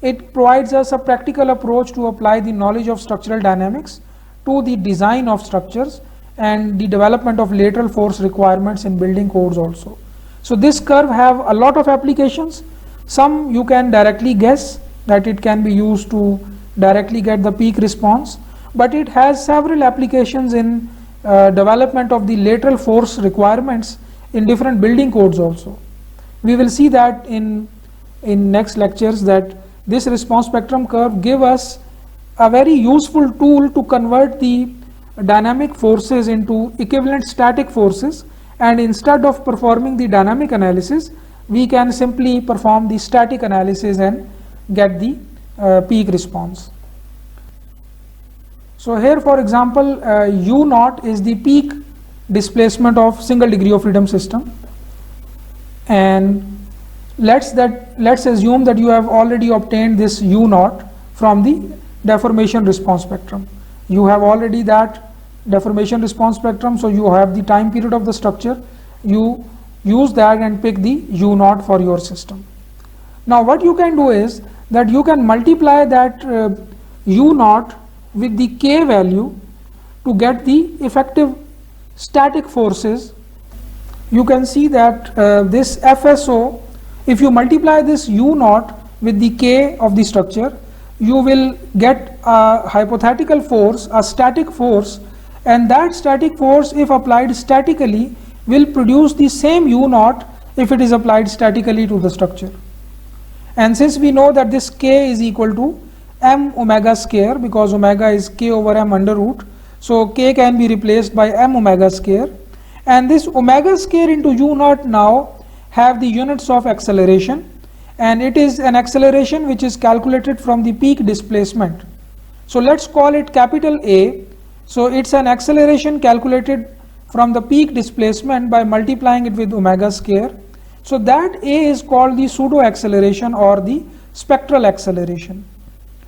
It provides us a practical approach to apply the knowledge of structural dynamics to the design of structures and the development of lateral force requirements in building codes also. So this curve have a lot of applications. Some you can directly guess that it can be used to directly get the peak response, but it has several applications in development of the lateral force requirements in different building codes also. We will see that in next lectures, that this response spectrum curve give us a very useful tool to convert the dynamic forces into equivalent static forces, and instead of performing the dynamic analysis we can simply perform the static analysis and get the peak response. So here for example U naught is the peak displacement of single degree of freedom system, and let's assume that you have already obtained this U naught from the deformation response spectrum. You have already that deformation response spectrum, so you have the time period of the structure. You use that and pick the U naught for your system. Now what you can do is that you can multiply that U naught with the K value to get the effective static forces. You can see that this FSO, if you multiply this U naught with the K of the structure, you will get a hypothetical force, a static force, and that static force, if applied statically, will produce the same U naught if it is applied statically to the structure. And since we know that this K is equal to m omega square, because omega is K over m under root, so K can be replaced by m omega square, and this omega square into U naught now have the units of acceleration, and it is an acceleration which is calculated from the peak displacement. So let's call it capital A. So it's an acceleration calculated from the peak displacement by multiplying it with omega square. So that A is called the pseudo acceleration or the spectral acceleration.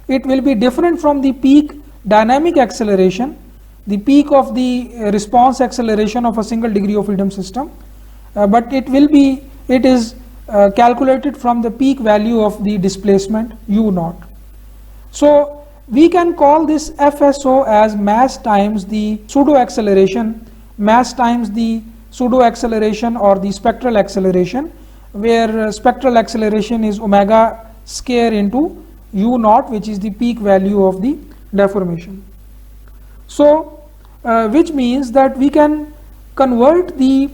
It will be different from the peak dynamic acceleration, the peak of the response acceleration of a single degree of freedom system, but it is calculated from the peak value of the displacement U naught. So we can call this FSO as mass times the pseudo acceleration, mass times the pseudo acceleration or the spectral acceleration, where spectral acceleration is omega square into U naught, which is the peak value of the deformation. So which means that we can convert the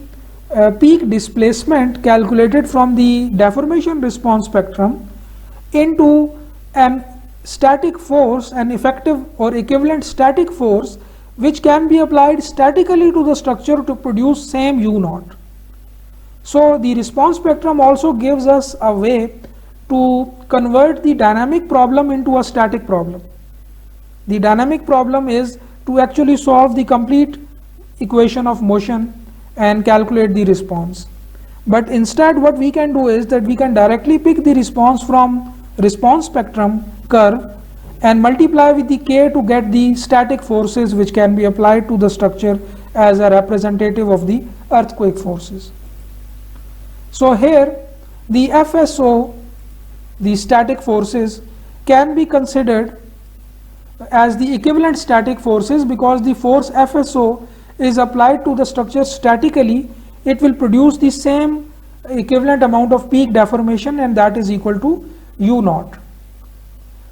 peak displacement calculated from the deformation response spectrum into an static force, an effective or equivalent static force, which can be applied statically to the structure to produce same U naught. So the response spectrum also gives us a way to convert the dynamic problem into a static problem. The dynamic problem is to actually solve the complete equation of motion and calculate the response. But instead what we can do is that we can directly pick the response from response spectrum curve and multiply with the K to get the static forces which can be applied to the structure as a representative of the earthquake forces. So here the FSO, the static forces, can be considered as the equivalent static forces because the force FSO is applied to the structure statically. It will produce the same equivalent amount of peak deformation, and that is equal to U naught.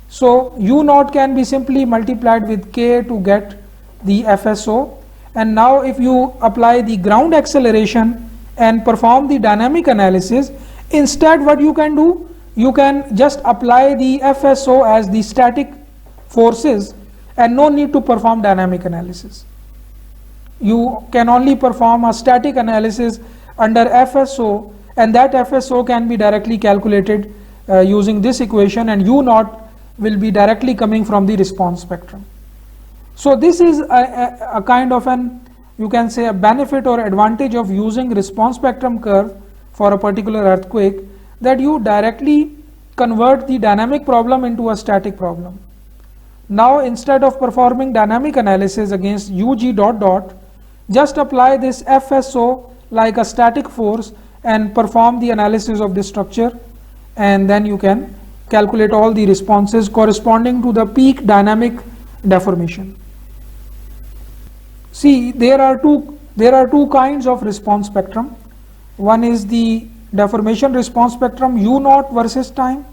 So U naught can be simply multiplied with K to get the FSO, and now if you apply the ground acceleration and perform the dynamic analysis, instead what you can do, you can just apply the FSO as the static forces and no need to perform dynamic analysis. You can only perform a static analysis under FSO, and that FSO can be directly calculated using this equation, and U naught will be directly coming from the response spectrum. So this is a kind of an, you can say, a benefit or advantage of using response spectrum curve for a particular earthquake, that you directly convert the dynamic problem into a static problem. Now instead of performing dynamic analysis against UG dot dot, just apply this FSO like a static force and perform the analysis of the structure, and then you can calculate all the responses corresponding to the peak dynamic deformation. See, there are two kinds of response spectrum. One is the deformation response spectrum, U naught versus time,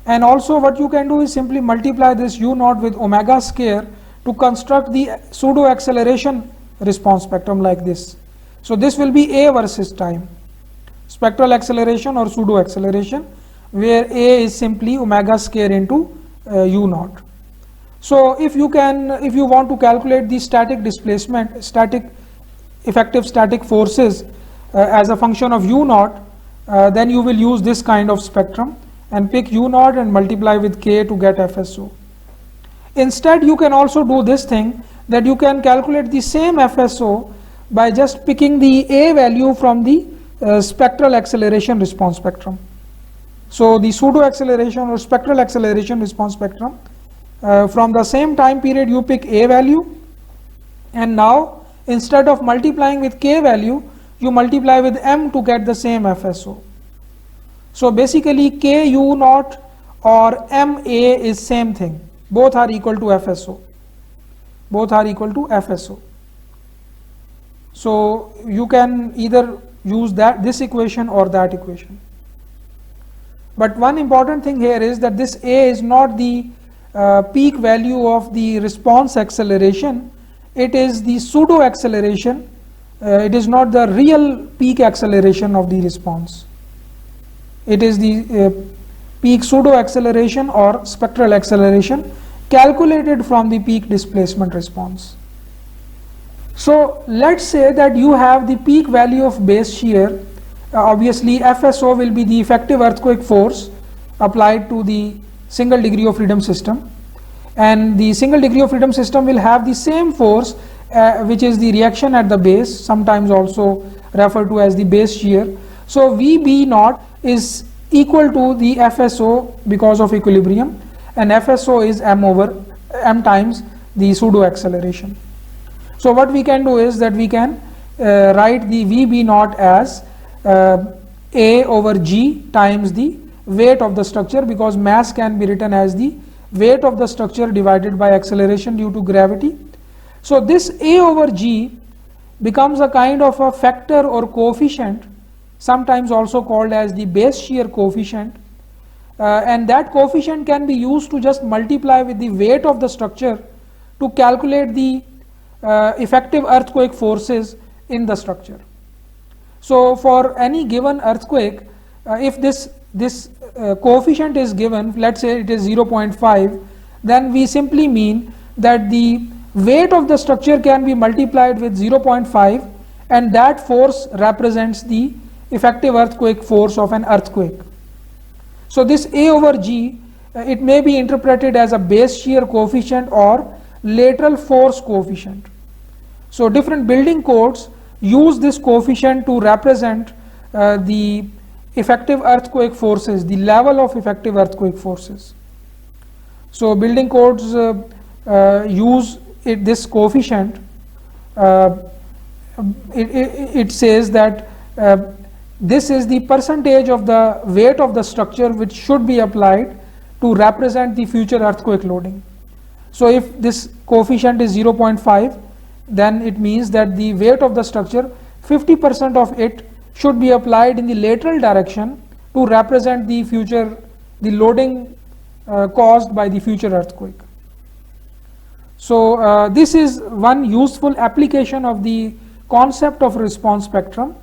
and also what you can do is simply multiply this U naught with omega square to construct the pseudo acceleration response spectrum like this. So this will be A versus time, spectral acceleration or pseudo acceleration, where A is simply omega square into U naught. So if you want to calculate the static displacement, effective static forces as a function of U naught, then you will use this kind of spectrum and pick U naught and multiply with K to get FSO. Instead, you can also do this thing, that you can calculate the same FSO by just picking the A value from the spectral acceleration response spectrum. So the pseudo acceleration or spectral acceleration response spectrum, from the same time period you pick A value, and now instead of multiplying with K value, you multiply with M to get the same FSO. So basically KU naught or MA is same thing, both are equal to FSO, both are equal to FSO. So you can either use this equation or that equation. But one important thing here is that this A is not the peak value of the response acceleration, it is the pseudo acceleration, it is not the real peak acceleration of the response. It is the peak pseudo acceleration or spectral acceleration calculated from the peak displacement response. So let's say that you have the peak value of base shear. Obviously FSO will be the effective earthquake force applied to the single degree of freedom system, and the single degree of freedom system will have the same force which is the reaction at the base, sometimes also referred to as the base shear. So VB naught is equal to the FSO because of equilibrium, and FSO is M times the pseudo acceleration. So what we can do is that we can write the VB naught as A over G times the weight of the structure, because mass can be written as the weight of the structure divided by acceleration due to gravity. So this A over G becomes a kind of a factor or coefficient, sometimes also called as the base shear coefficient, and that coefficient can be used to just multiply with the weight of the structure to calculate the effective earthquake forces in the structure. So for any given earthquake, if this coefficient is given, let's say it is 0.5, then we simply mean that the weight of the structure can be multiplied with 0.5, and that force represents the effective earthquake force of an earthquake. So this A over G, it may be interpreted as a base shear coefficient or lateral force coefficient. So different building codes use this coefficient to represent the effective earthquake forces, the level of effective earthquake forces. So building codes use this coefficient. It says that this is the percentage of the weight of the structure which should be applied to represent the future earthquake loading. So if this coefficient is 0.5, then it means that the weight of the structure, 50% of it should be applied in the lateral direction to represent the future, the loading caused by the future earthquake. So this is one useful application of the concept of response spectrum,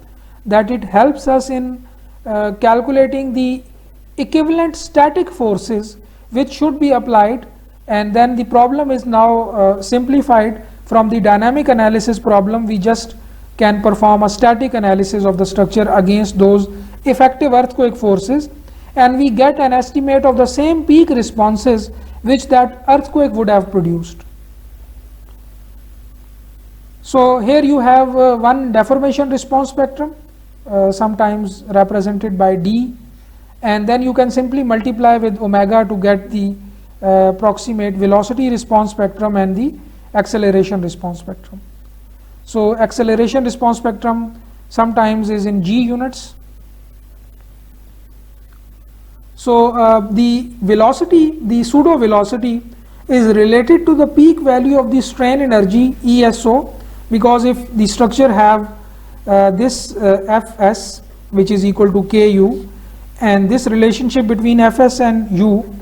that it helps us in calculating the equivalent static forces which should be applied, and then the problem is now simplified from the dynamic analysis problem. We just can perform a static analysis of the structure against those effective earthquake forces, and we get an estimate of the same peak responses which that earthquake would have produced. So here you have one deformation response spectrum, sometimes represented by D, and then you can simply multiply with omega to get the approximate velocity response spectrum and the acceleration response spectrum. So acceleration response spectrum sometimes is in G units. So the velocity, the pseudo velocity, is related to the peak value of the strain energy ESO, because if the structure have this Fs, which is equal to Ku, and this relationship between Fs and U,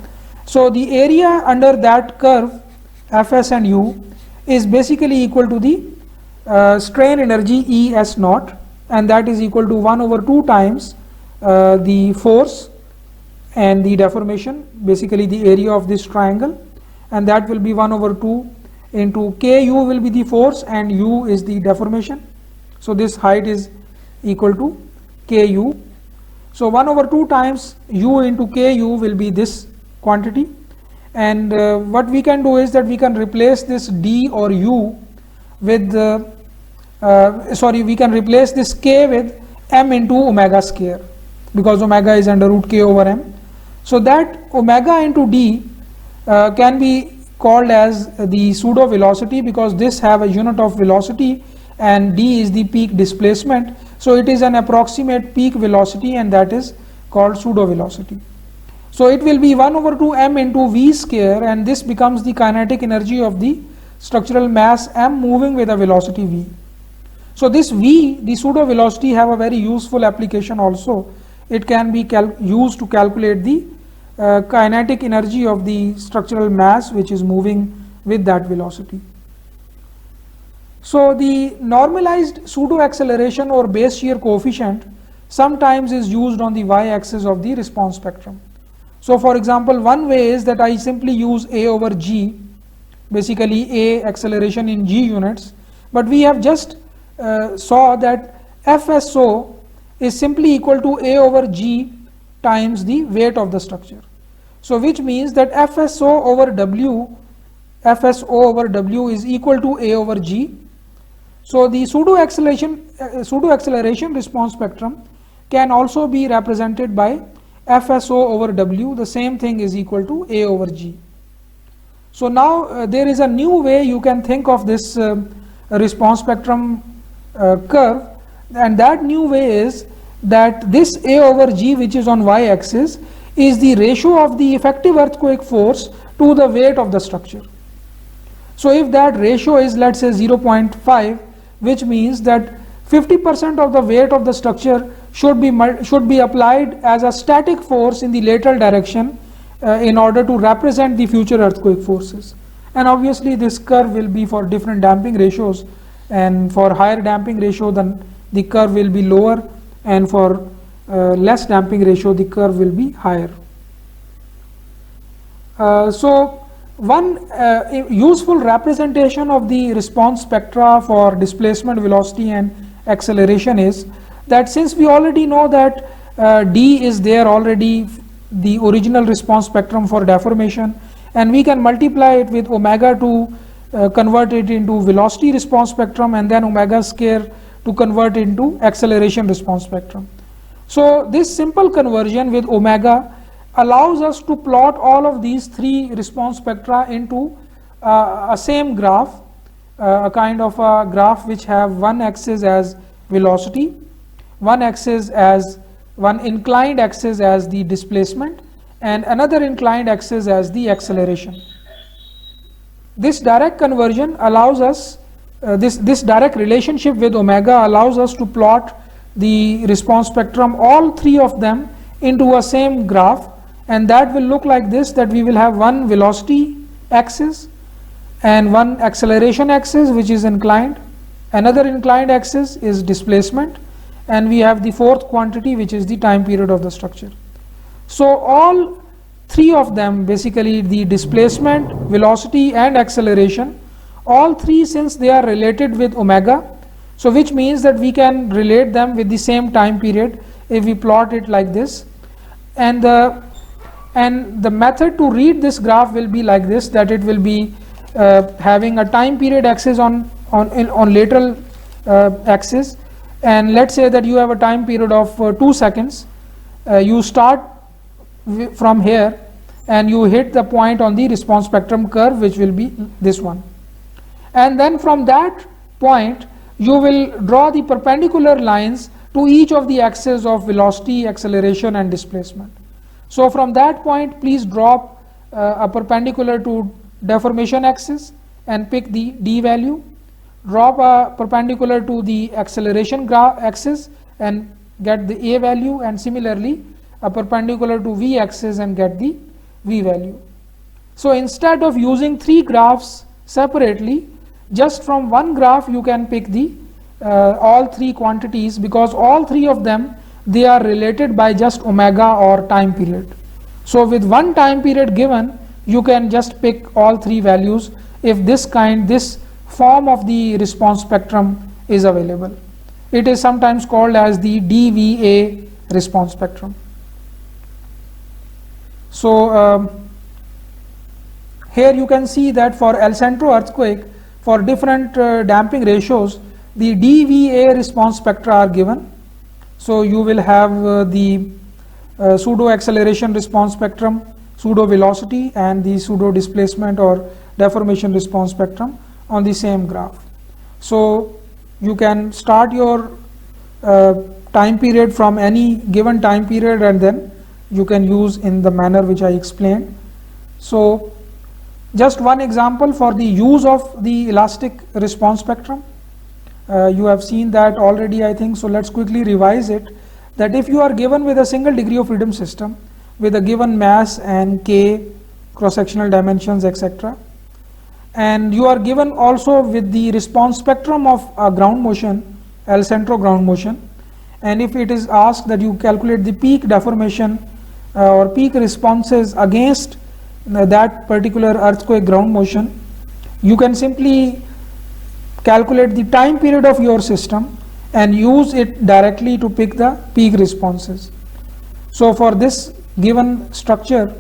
so the area under that curve Fs and U is basically equal to the strain energy Es naught, and that is equal to 1 over 2 times the force and the deformation, basically the area of this triangle, and that will be 1 over 2 into Ku will be the force and U is the deformation. So this height is equal to Ku. So 1 over 2 times U into Ku will be this quantity, and what we can do is that we can replace this D or U with we can replace this K with M into omega square, because omega is under root K over M. So that omega into D can be called as the pseudo velocity, because this have a unit of velocity and D is the peak displacement. So it is an approximate peak velocity, and that is called pseudo velocity. So it will be 1 over 2 m into v square, and this becomes the kinetic energy of the structural mass m moving with a velocity v. So this v, the pseudo velocity, have a very useful application also. It can be used to calculate the kinetic energy of the structural mass which is moving with that velocity. So the normalized pseudo acceleration or base shear coefficient sometimes is used on the y-axis of the response spectrum. So for example, one way is that I simply use A over G, basically A acceleration in G units, but we have just saw that FSO is simply equal to A over G times the weight of the structure. So which means that FSO over W is equal to A over G. So the pseudo acceleration response spectrum can also be represented by FSO over W. The same thing is equal to A over G. So now there is a new way you can think of this response spectrum curve, and that new way is that this A over G, which is on y-axis, is the ratio of the effective earthquake force to the weight of the structure. So if that ratio is, let's say, 0.5, which means that 50% of the weight of the structure should be applied as a static force in the lateral direction in order to represent the future earthquake forces. And obviously this curve will be for different damping ratios, and for higher damping ratio then the curve will be lower, and for less damping ratio the curve will be higher. So one useful representation of the response spectra for displacement, velocity and acceleration is that since we already know that D is there already, the original response spectrum for deformation, and we can multiply it with omega to convert it into velocity response spectrum, and then omega square to convert into acceleration response spectrum. So this simple conversion with omega allows us to plot all of these three response spectra into a same graph, a kind of a graph which have one axis as velocity, one inclined axis as the displacement, and another inclined axis as the acceleration. This direct conversion allows us, this direct relationship with omega allows us to plot the response spectrum, all three of them, into a same graph, and that will look like this, that we will have one velocity axis and one acceleration axis which is inclined, another inclined axis is displacement, and we have the fourth quantity which is the time period of the structure. So all three of them, basically the displacement, velocity and acceleration, all three, since they are related with omega, so which means that we can relate them with the same time period if we plot it like this, and the method to read this graph will be like this, that it will be having a time period axis on lateral axis, and let's say that you have a time period of 2 seconds. You start from here and you hit the point on the response spectrum curve, which will be this one, and then from that point you will draw the perpendicular lines to each of the axes of velocity, acceleration and displacement. So from that point, please drop a perpendicular to deformation axis and pick the d value, drop a perpendicular to the acceleration axis and get the a value, and similarly a perpendicular to v axis and get the v value. So instead of using three graphs separately, just from one graph you can pick the all three quantities, because all three of them, they are related by just omega or time period. So with one time period given, you can just pick all three values if this form of the response spectrum is available. It is sometimes called as the DVA response spectrum. So here you can see that for El Centro earthquake, for different damping ratios, the DVA response spectra are given. So you will have the pseudo acceleration response spectrum, pseudo velocity and the pseudo displacement or deformation response spectrum on the same graph. So you can start your time period from any given time period, and then you can use in the manner which I explained. So just one example for the use of the elastic response spectrum. You have seen that already, I think, so let's quickly revise it, that if you are given with a single degree of freedom system with a given mass and k, cross-sectional dimensions, etc., and you are given also with the response spectrum of a ground motion, El Centro ground motion, and if it is asked that you calculate the peak deformation or peak responses against that particular earthquake ground motion, you can simply calculate the time period of your system and use it directly to pick the peak responses. So for this given structure,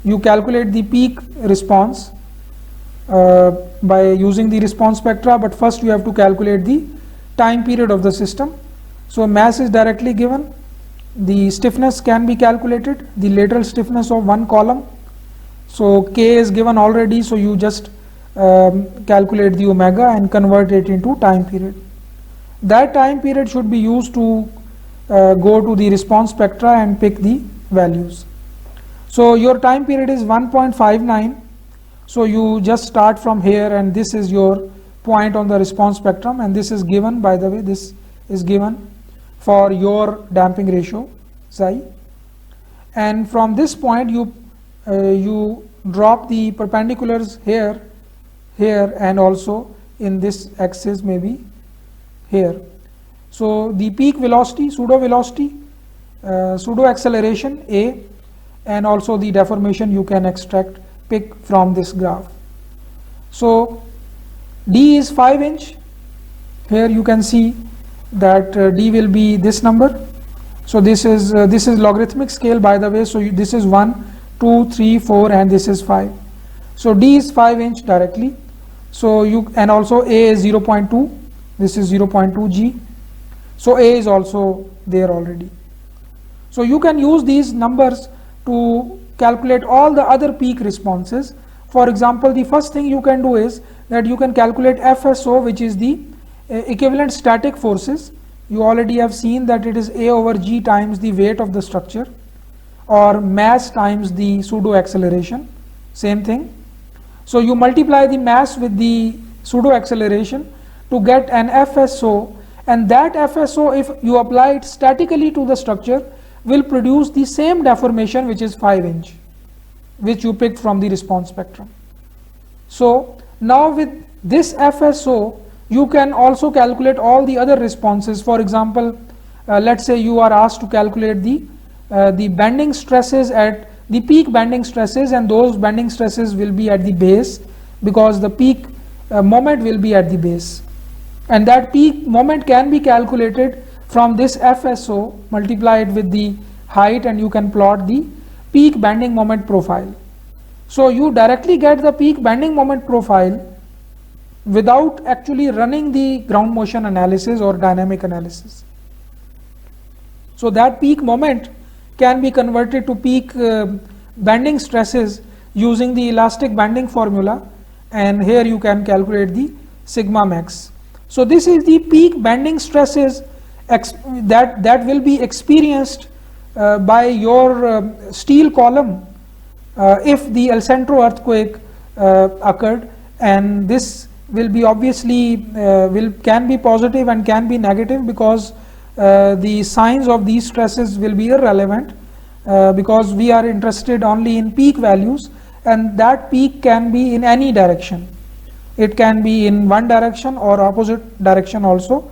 you calculate the peak response by using the response spectra, but first you have to calculate the time period of the system. So mass is directly given, the stiffness can be calculated, the lateral stiffness of one column. So k is given already, so you just calculate the omega and convert it into time period. That time period should be used to go to the response spectra and pick the values. So your time period is 1.59. So you just start from here, and this is your point on the response spectrum, and this is given, by the way, this is given for your damping ratio psi. And from this point you drop the perpendiculars here, here, and also in this axis, maybe here. So the peak velocity, pseudo velocity, pseudo acceleration A, and also the deformation you can pick from this graph. So D is 5 inch. Here you can see that D will be this number. So this is logarithmic scale, by the way. So this is 1, 2, 3, 4, and this is 5. So D is 5 inch directly. So and also A is 0.2. This is 0.2 G. So A is also there already. So you can use these numbers to calculate all the other peak responses. For example, the first thing you can do is that you can calculate FSO, which is the equivalent static forces. You already have seen that it is A over G times the weight of the structure, or mass times the pseudo acceleration, same thing. So you multiply the mass with the pseudo acceleration to get an FSO, and that FSO, if you apply it statically to the structure, will produce the same deformation, which is 5 inch, which you picked from the response spectrum. So now with this FSO, you can also calculate all the other responses. For example, let's say you are asked to calculate the bending stresses at the peak bending stresses, and those bending stresses will be at the base, because the peak moment will be at the base, and that peak moment can be calculated from this FSO, multiply it with the height, and you can plot the peak bending moment profile. So you directly get the peak bending moment profile without actually running the ground motion analysis or dynamic analysis. So that peak moment can be converted to peak bending stresses using the elastic bending formula, and here you can calculate the sigma max. So this is the peak bending stresses that will be experienced by your steel column if the El Centro earthquake occurred, and this will be obviously can be positive and can be negative, because the signs of these stresses will be irrelevant, because we are interested only in peak values, and that peak can be in any direction. It can be in one direction or opposite direction also,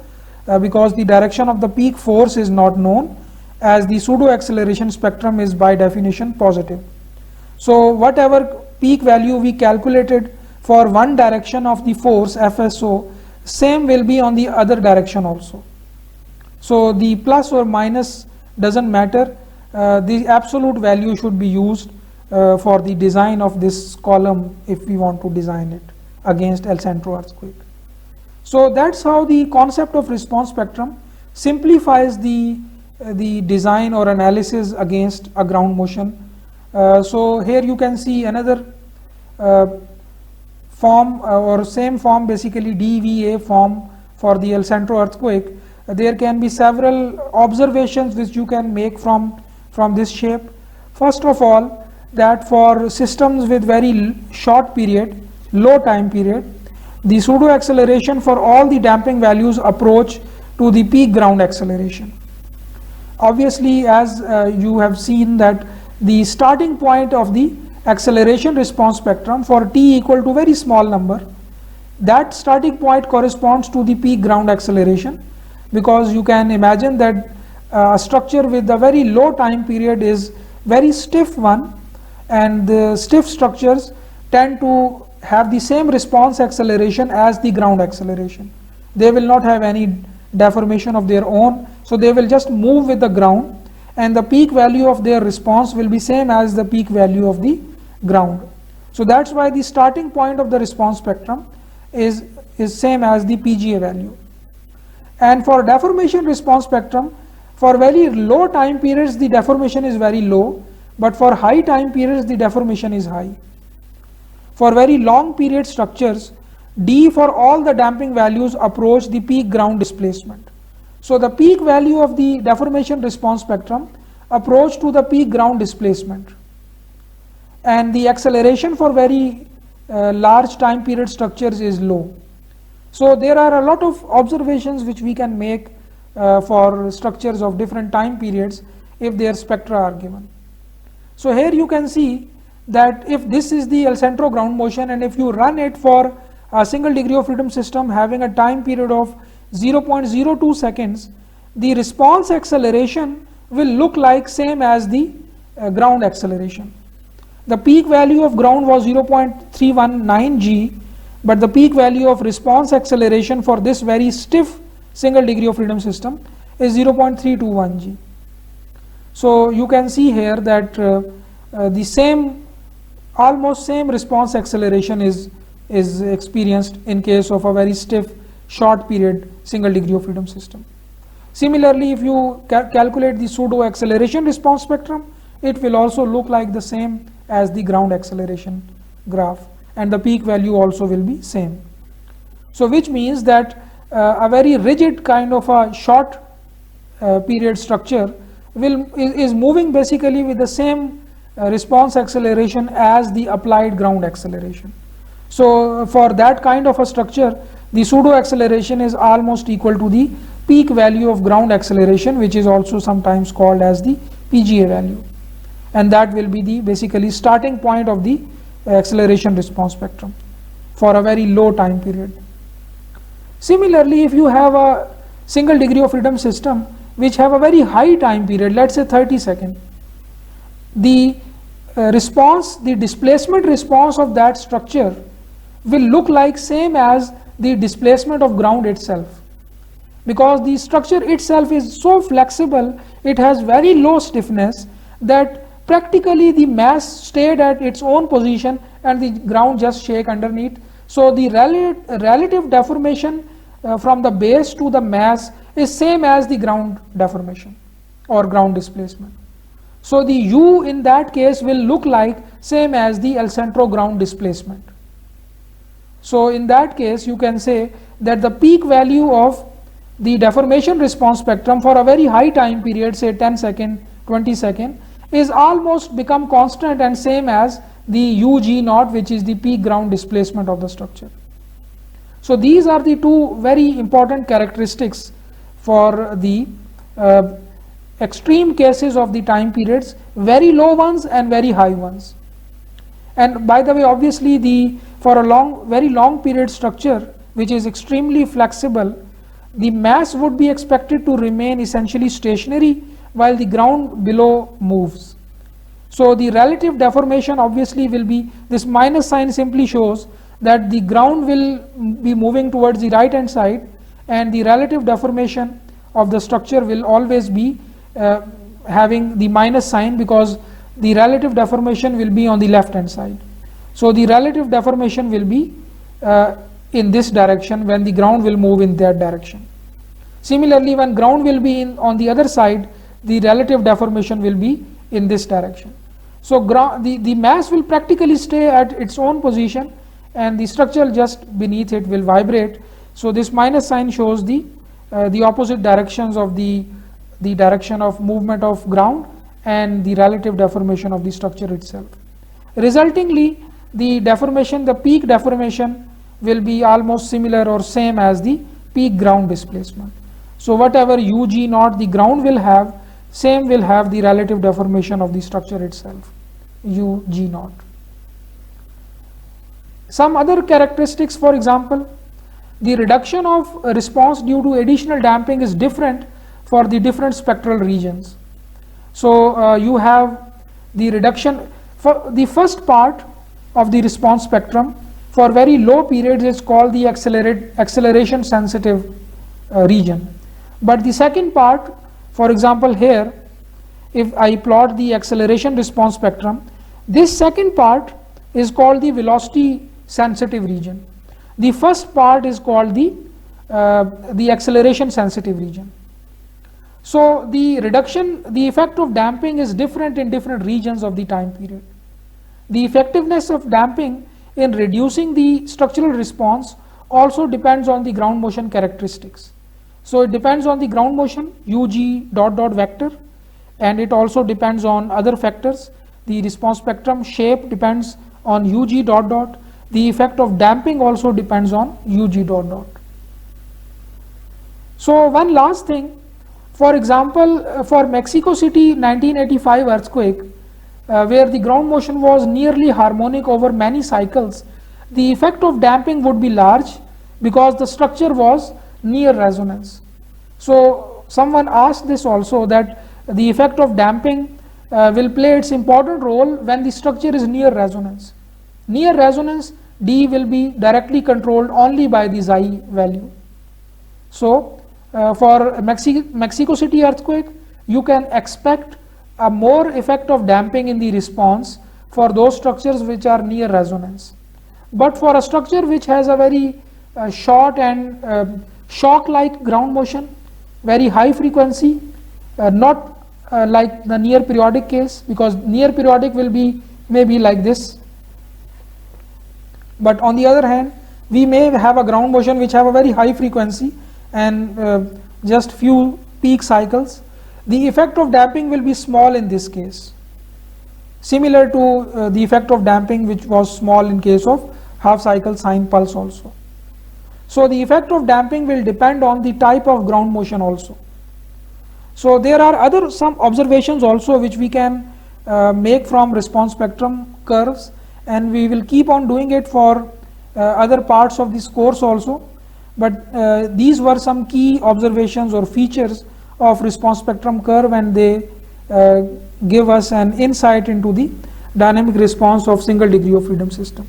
because the direction of the peak force is not known, as the pseudo acceleration spectrum is by definition positive. So whatever peak value we calculated for one direction of the force FSO, same will be on the other direction also. So the plus or minus doesn't matter, the absolute value should be used for the design of this column if we want to design it against El Centro earthquake. So that's how the concept of response spectrum simplifies the design or analysis against a ground motion. So here you can see another form or same form, basically DVA form for the El Centro earthquake. There can be several observations which you can make from this shape. First of all, that for systems with very short period, low time period, the pseudo acceleration for all the damping values approach to the peak ground acceleration. Obviously, as you have seen that the starting point of the acceleration response spectrum for t equal to very small number, that starting point corresponds to the peak ground acceleration, because you can imagine that a structure with a very low time period is very stiff one, and the stiff structures tend to have the same response acceleration as the ground acceleration. They will not have any deformation of their own, so they will just move with the ground, and the peak value of their response will be same as the peak value of the ground. So that's why the starting point of the response spectrum is same as the PGA value. And for deformation response spectrum, for very low time periods the deformation is very low, but for high time periods the deformation is high. For very long period structures, D for all the damping values approach the peak ground displacement. So the peak value of the deformation response spectrum approach to the peak ground displacement, and the acceleration for very large time period structures is low. So there are a lot of observations which we can make for structures of different time periods if their spectra are given. So here you can see that if this is the El Centro ground motion, and if you run it for a single degree of freedom system having a time period of 0.02 seconds, the response acceleration will look like same as the ground acceleration. The peak value of ground was 0.319 g, but the peak value of response acceleration for this very stiff single degree of freedom system is 0.321 g. So you can see here that the same, almost same response acceleration is experienced in case of a very stiff short period single degree of freedom system. Similarly, if you calculate the pseudo acceleration response spectrum, it will also look like the same as the ground acceleration graph, and the peak value also will be same. So which means that a very rigid kind of a short period structure is moving basically with the same response acceleration as the applied ground acceleration. So for that kind of a structure, the pseudo acceleration is almost equal to the peak value of ground acceleration, which is also sometimes called as the PGA value, and that will be the basically starting point of the acceleration response spectrum for a very low time period. Similarly, if you have a single degree of freedom system which have a very high time period, let's say 30 seconds, the response, the displacement response of that structure will look like same as the displacement of ground itself, because the structure itself is so flexible, it has very low stiffness, that practically the mass stayed at its own position and the ground just shake underneath. So the relative deformation from the base to the mass is same as the ground deformation or ground displacement. So the U in that case will look like same as the El Centro ground displacement. So in that case you can say that the peak value of the deformation response spectrum for a very high time period, say 10 second, 20 second, is almost become constant and same as the UG naught, which is the peak ground displacement of the structure. So these are the two very important characteristics for the extreme cases of the time periods, very low ones and very high ones. And by the way, obviously for a very long period structure which is extremely flexible, the mass would be expected to remain essentially stationary while the ground below moves. So the relative deformation obviously will be, this minus sign simply shows that the ground will be moving towards the right hand side, and the relative deformation of the structure will always be having the minus sign, because the relative deformation will be on the left hand side. So the relative deformation will be in this direction when the ground will move in that direction. Similarly, when ground will be on the other side, the relative deformation will be in this direction. So the mass will practically stay at its own position and the structure just beneath it will vibrate. So this minus sign shows the opposite directions of the direction of movement of ground and the relative deformation of the structure itself. Resultingly, the deformation, the peak deformation will be almost similar or same as the peak ground displacement. So whatever UG naught the ground will have, same will have the relative deformation of the structure itself, UG naught. Some other characteristics, for example, the reduction of response due to additional damping is different for the different spectral regions. So you have the reduction for the first part of the response spectrum for very low periods is called the acceleration sensitive region. But the second part, for example here, if I plot the acceleration response spectrum, this second part is called the velocity sensitive region. The first part is called the acceleration sensitive region. So the reduction, the effect of damping is different in different regions of the time period. The effectiveness of damping in reducing the structural response also depends on the ground motion characteristics. So it depends on the ground motion, UG dot dot vector, and it also depends on other factors. The response spectrum shape depends on UG dot dot. The effect of damping also depends on UG dot dot. So one last thing, for example, for Mexico City 1985 earthquake, where the ground motion was nearly harmonic over many cycles, the effect of damping would be large because the structure was near resonance. So someone asked this also, that the effect of damping will play its important role when the structure is near resonance. Near resonance, D will be directly controlled only by the Xi value. So for Mexico City earthquake, you can expect a more effect of damping in the response for those structures which are near resonance. But for a structure which has a very short and shock-like ground motion, very high frequency, not like the near periodic case, because near periodic will be maybe like this. But on the other hand, we may have a ground motion which have a very high frequency and just few peak cycles. The effect of damping will be small in this case, similar to the effect of damping which was small in case of half cycle sine pulse also. So the effect of damping will depend on the type of ground motion also. So there are some observations also which we can make from response spectrum curves, and we will keep on doing it for other parts of this course also. But these were some key observations or features of response spectrum curve, and they give us an insight into the dynamic response of single degree of freedom system.